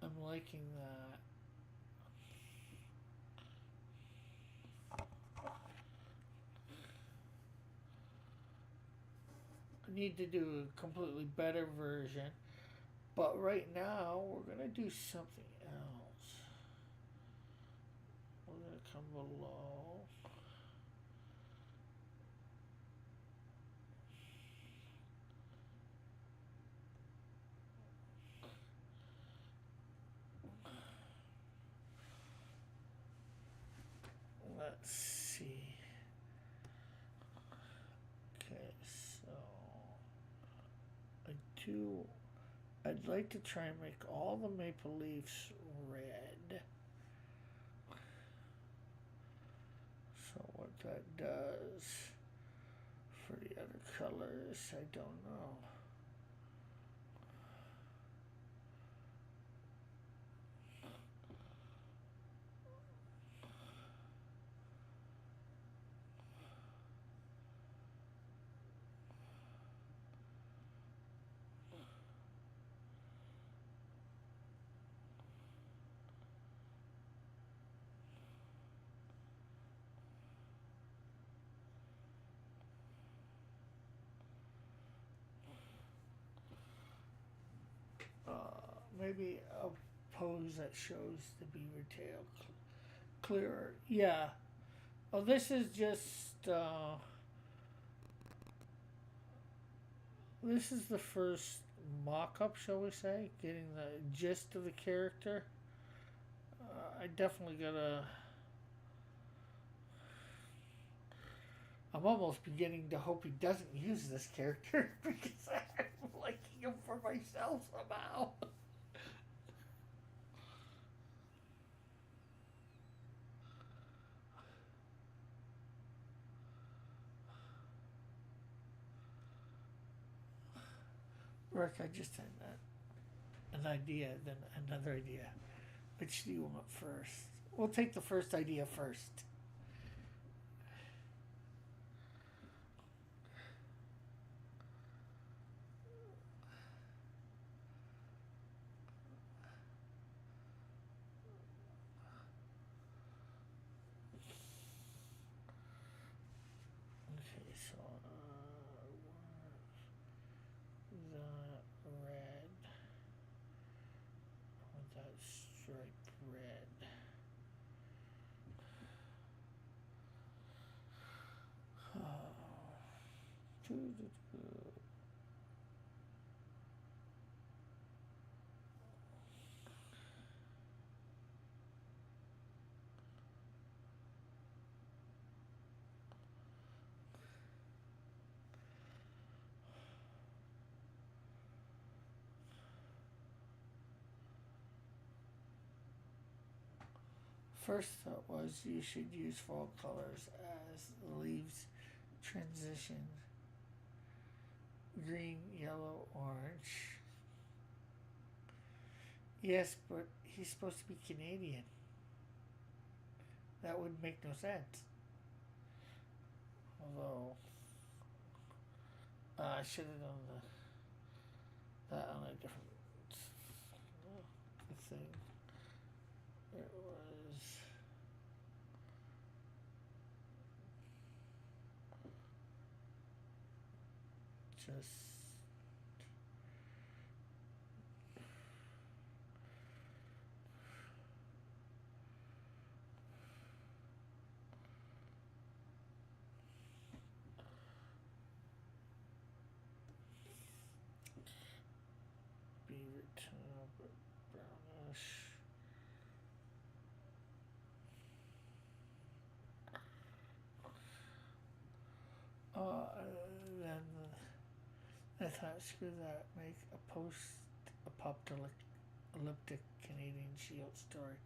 I'm liking that. I need to do a completely better version, but right now we're gonna do something else. We're gonna come below. Let's see. Okay, so I'd like to try and make all the Maple Leafs red. So what that does for the other colors, I don't know. Maybe a pose that shows the beaver tail clearer. Yeah. Oh, this is just. This is the first mock-up, shall we say, getting the gist of the character. I definitely gotta. I'm almost beginning to hope he doesn't use this character because I'm liking him for myself somehow. Rick, I just had an idea, then another idea. Which do you want first? We'll take the first idea first. Okay, so the red with that striped red. First thought was you should use fall colors as the leaves transition. Green, yellow, orange. Yes, but he's supposed to be Canadian. That would make no sense. Although, I should have done that on a different thing. It was just beaver top, brownish. Then I thought, screw that, make a post-apocalyptic Canadian Shield story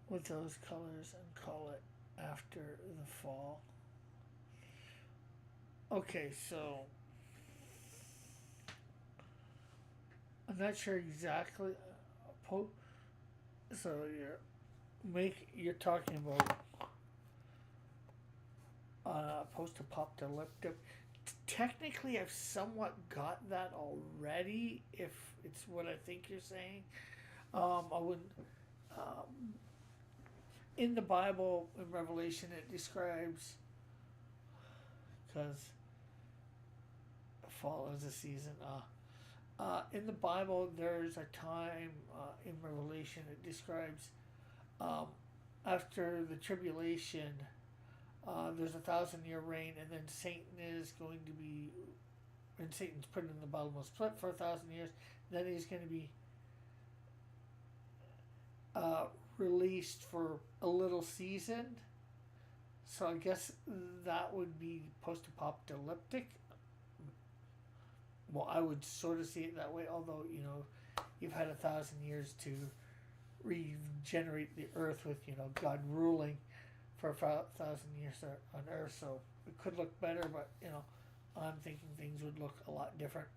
with those colors and call it After the Fall. Okay, so I'm not sure exactly. So you're talking about post-apocalyptic. Technically, I've somewhat got that already. If it's what I think you're saying, I wouldn't. In the Bible, in Revelation, it describes because fall is a season. In the Bible, there's a time in Revelation it describes after the tribulation. There's 1,000-year reign, and then Satan is going to be, and Satan's put in the bottomless pit for 1,000 years. Then he's going to be released for a little season. So I guess that would be post-apocalyptic. Well, I would sort of see it that way. Although you've had 1,000 years to regenerate the earth with God ruling for 1,000 years on Earth, so it could look better, but I'm thinking things would look a lot different.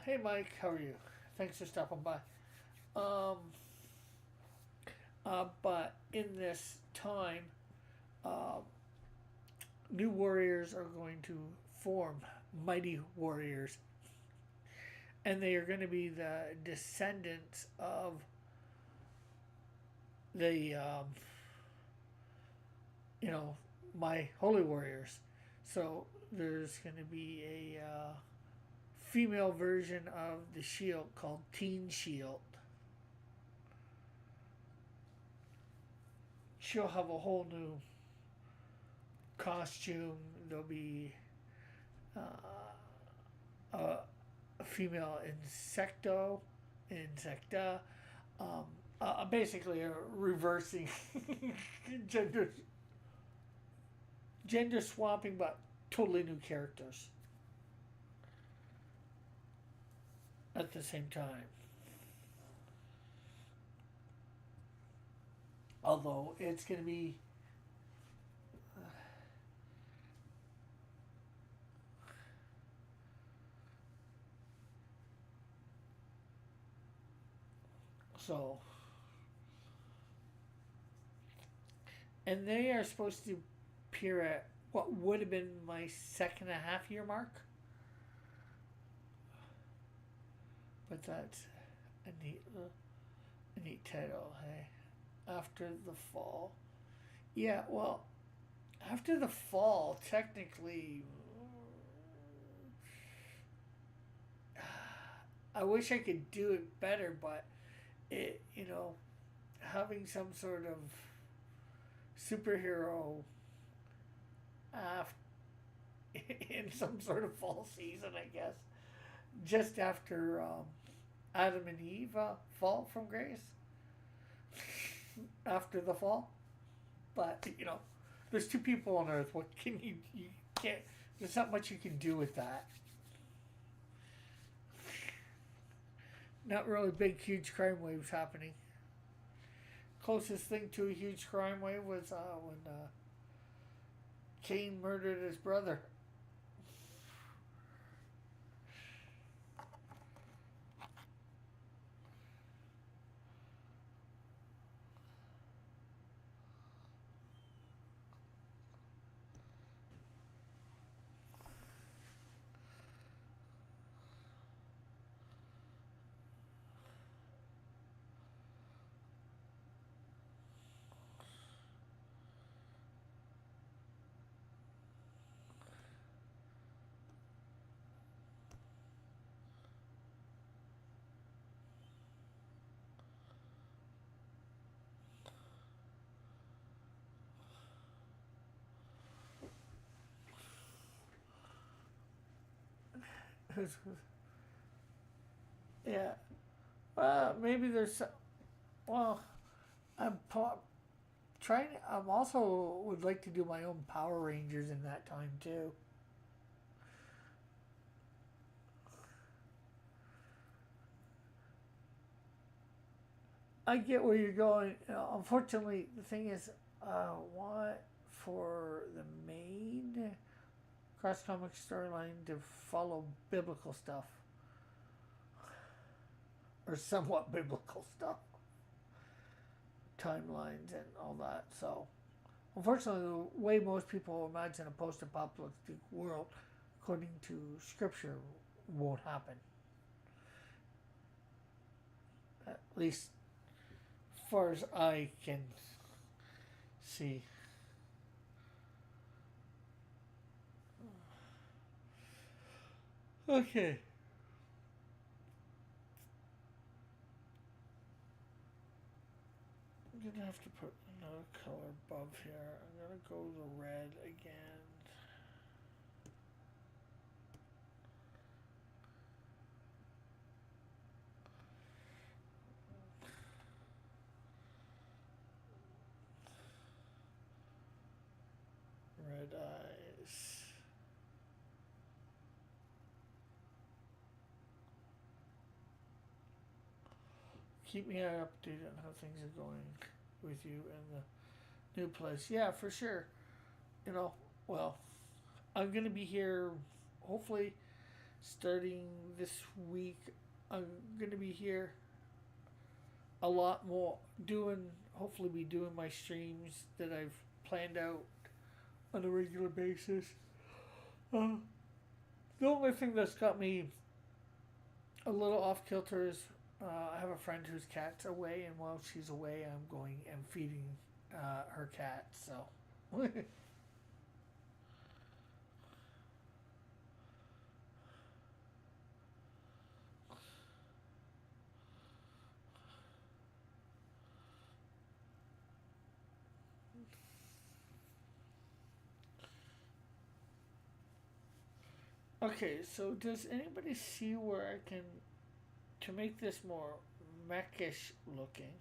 Hey Mike, how are you? Thanks for stopping by. But in this time, new warriors are going to form, mighty warriors. And they are going to be the descendants of the, my holy warriors. So there's going to be a female version of the shield called Teen Shield. She'll have a whole new costume. There'll be a female insecta, basically a reversing gender gender swapping, but totally new characters at the same time. Although it's going to be so, and they are supposed to appear at what would have been my 2.5 year mark. But that's a neat title, hey. After the fall. Yeah, well, after the fall, technically, I wish I could do it better, but having some sort of superhero after in some sort of fall season, I guess, just after Adam and Eve fall from grace, after the fall. But there's two people on Earth. What can you can't. There's not much you can do with that. Not really big, huge crime waves happening. Closest thing to a huge crime wave was when Cain murdered his brother. Yeah. Maybe there's. Well, I'm trying. I'm also would like to do my own Power Rangers in that time too. I get where you're going. Unfortunately, the thing is, want for the main cross comic storyline to follow biblical stuff or somewhat biblical stuff, timelines and all that. So, unfortunately, the way most people imagine a post-apocalyptic world, according to Scripture, won't happen. At least, as far as I can see. Okay. I'm gonna have to put another color above here. I'm gonna go the red again. Red eyes. Keep me updated on how things are going with you in the new place. Yeah, for sure. Well, I'm gonna be here hopefully starting this week. I'm gonna be here a lot more hopefully be doing my streams that I've planned out on a regular basis. The only thing that's got me a little off kilter is I have a friend whose cat's away, and while she's away, I'm going and feeding her cat. So, Okay, so does anybody see where I can, to make this more mechish looking?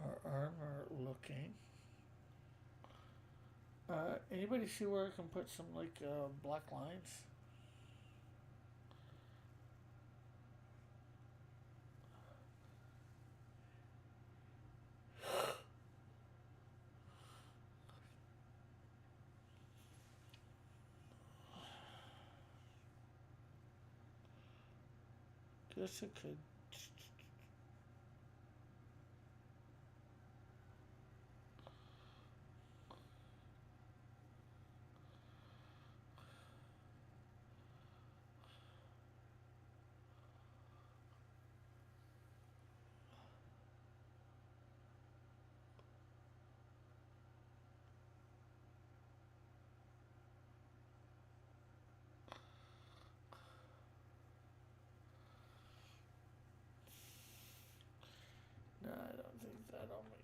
Or armor looking? Anybody see where I can put some like black lines? Guess I could. No, I don't think that'll make.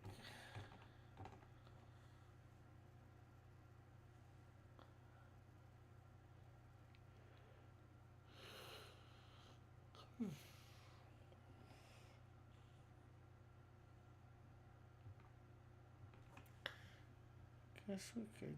Guess we could.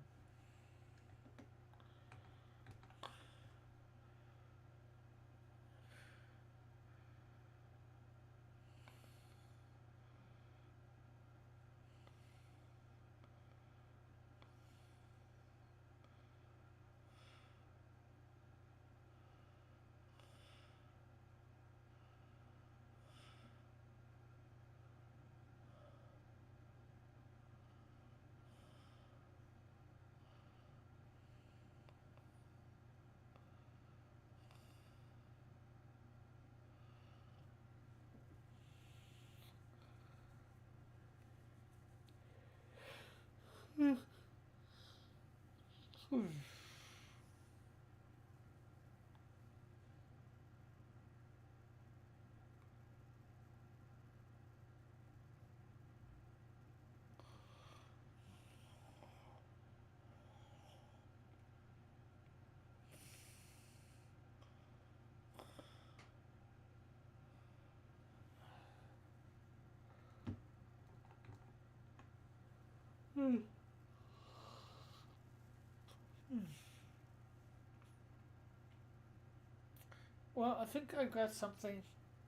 Well, I think I got something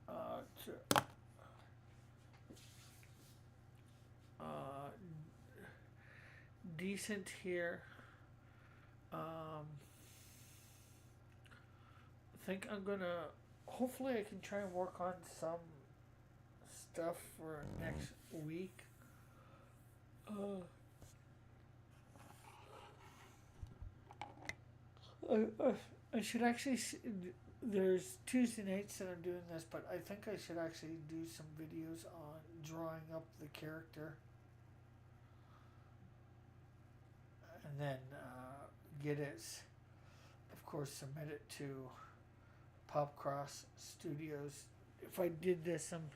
to, uh, decent here. I think I'm gonna. Hopefully, I can try and work on some stuff for next week. Uh, I should actually. There's Tuesday nights that I'm doing this, but I think I should actually do some videos on drawing up the character, and then get it. Of course, submit it to Popcross Studios. If I did this, I'm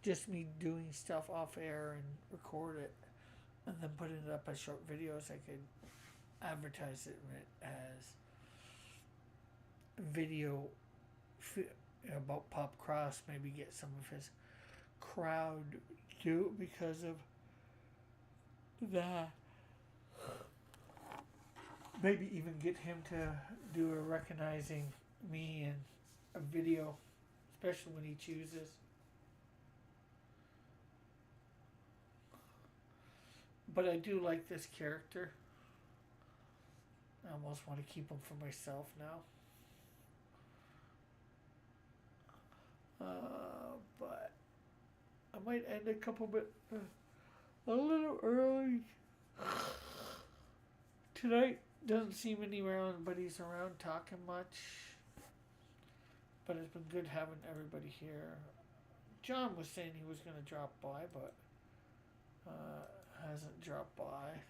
just me doing stuff off air and record it, and then putting it up as short videos. I could advertise it as video about Popcross. Maybe get some of his crowd do because of that. Maybe even get him to do a recognizing me in a video, especially when he chooses. But I do like this character. I almost want to keep him for myself now. But I might end a couple bit a little early tonight. Doesn't seem anybody's around talking much, but it's been good having everybody here. John was saying he was going to drop by, but hasn't dropped by.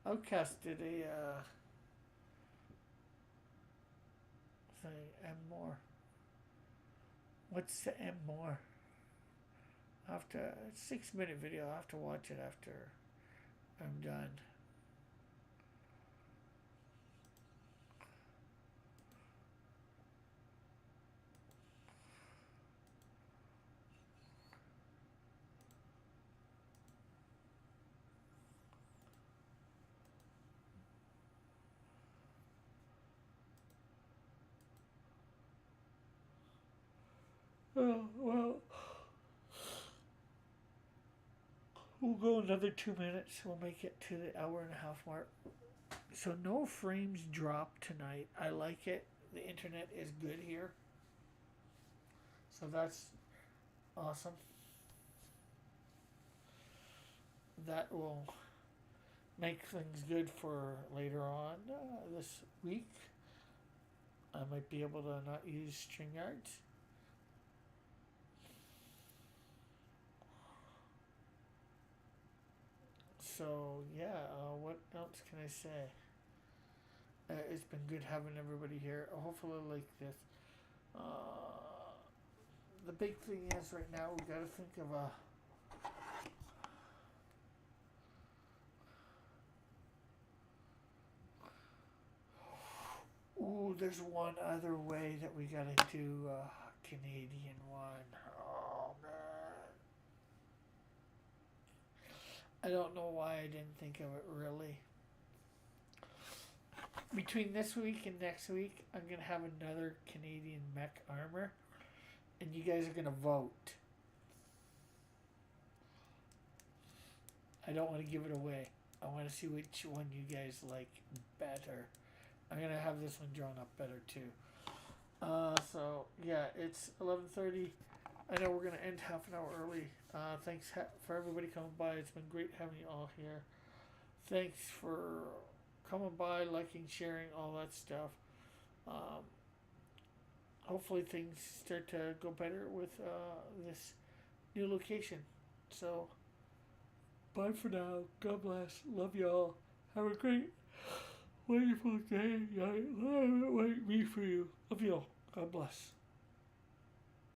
Outcast did a thing. M more. What's the M more? After 6 minute video, I have to watch it after I'm done. Oh, well, we'll go another 2 minutes. We'll make it to the hour and a half mark. So no frames dropped tonight. I like it. The internet is good here. So that's awesome. That will make things good for later on this week. I might be able to not use StringYard. So yeah, what else can I say? It's been good having everybody here. Hopefully, like this. The big thing is right now we got to think of a. Ooh, there's one other way that we gotta do a Canadian one. Oh man. I don't know why I didn't think of it really. Between this week and next week, I'm gonna have another Canadian mech armor, and you guys are gonna vote. I don't want to give it away. I want to see which one you guys like better. I'm gonna have this one drawn up better too. So yeah, it's 11:30. I know we're gonna end half an hour early. Thanks for everybody coming by. It's been great having you all here. Thanks for coming by, liking, sharing, all that stuff. Hopefully things start to go better with this new location. So bye for now. God bless. Love y'all. Have a great, wonderful day. Wait me for you. Love y'all. God bless.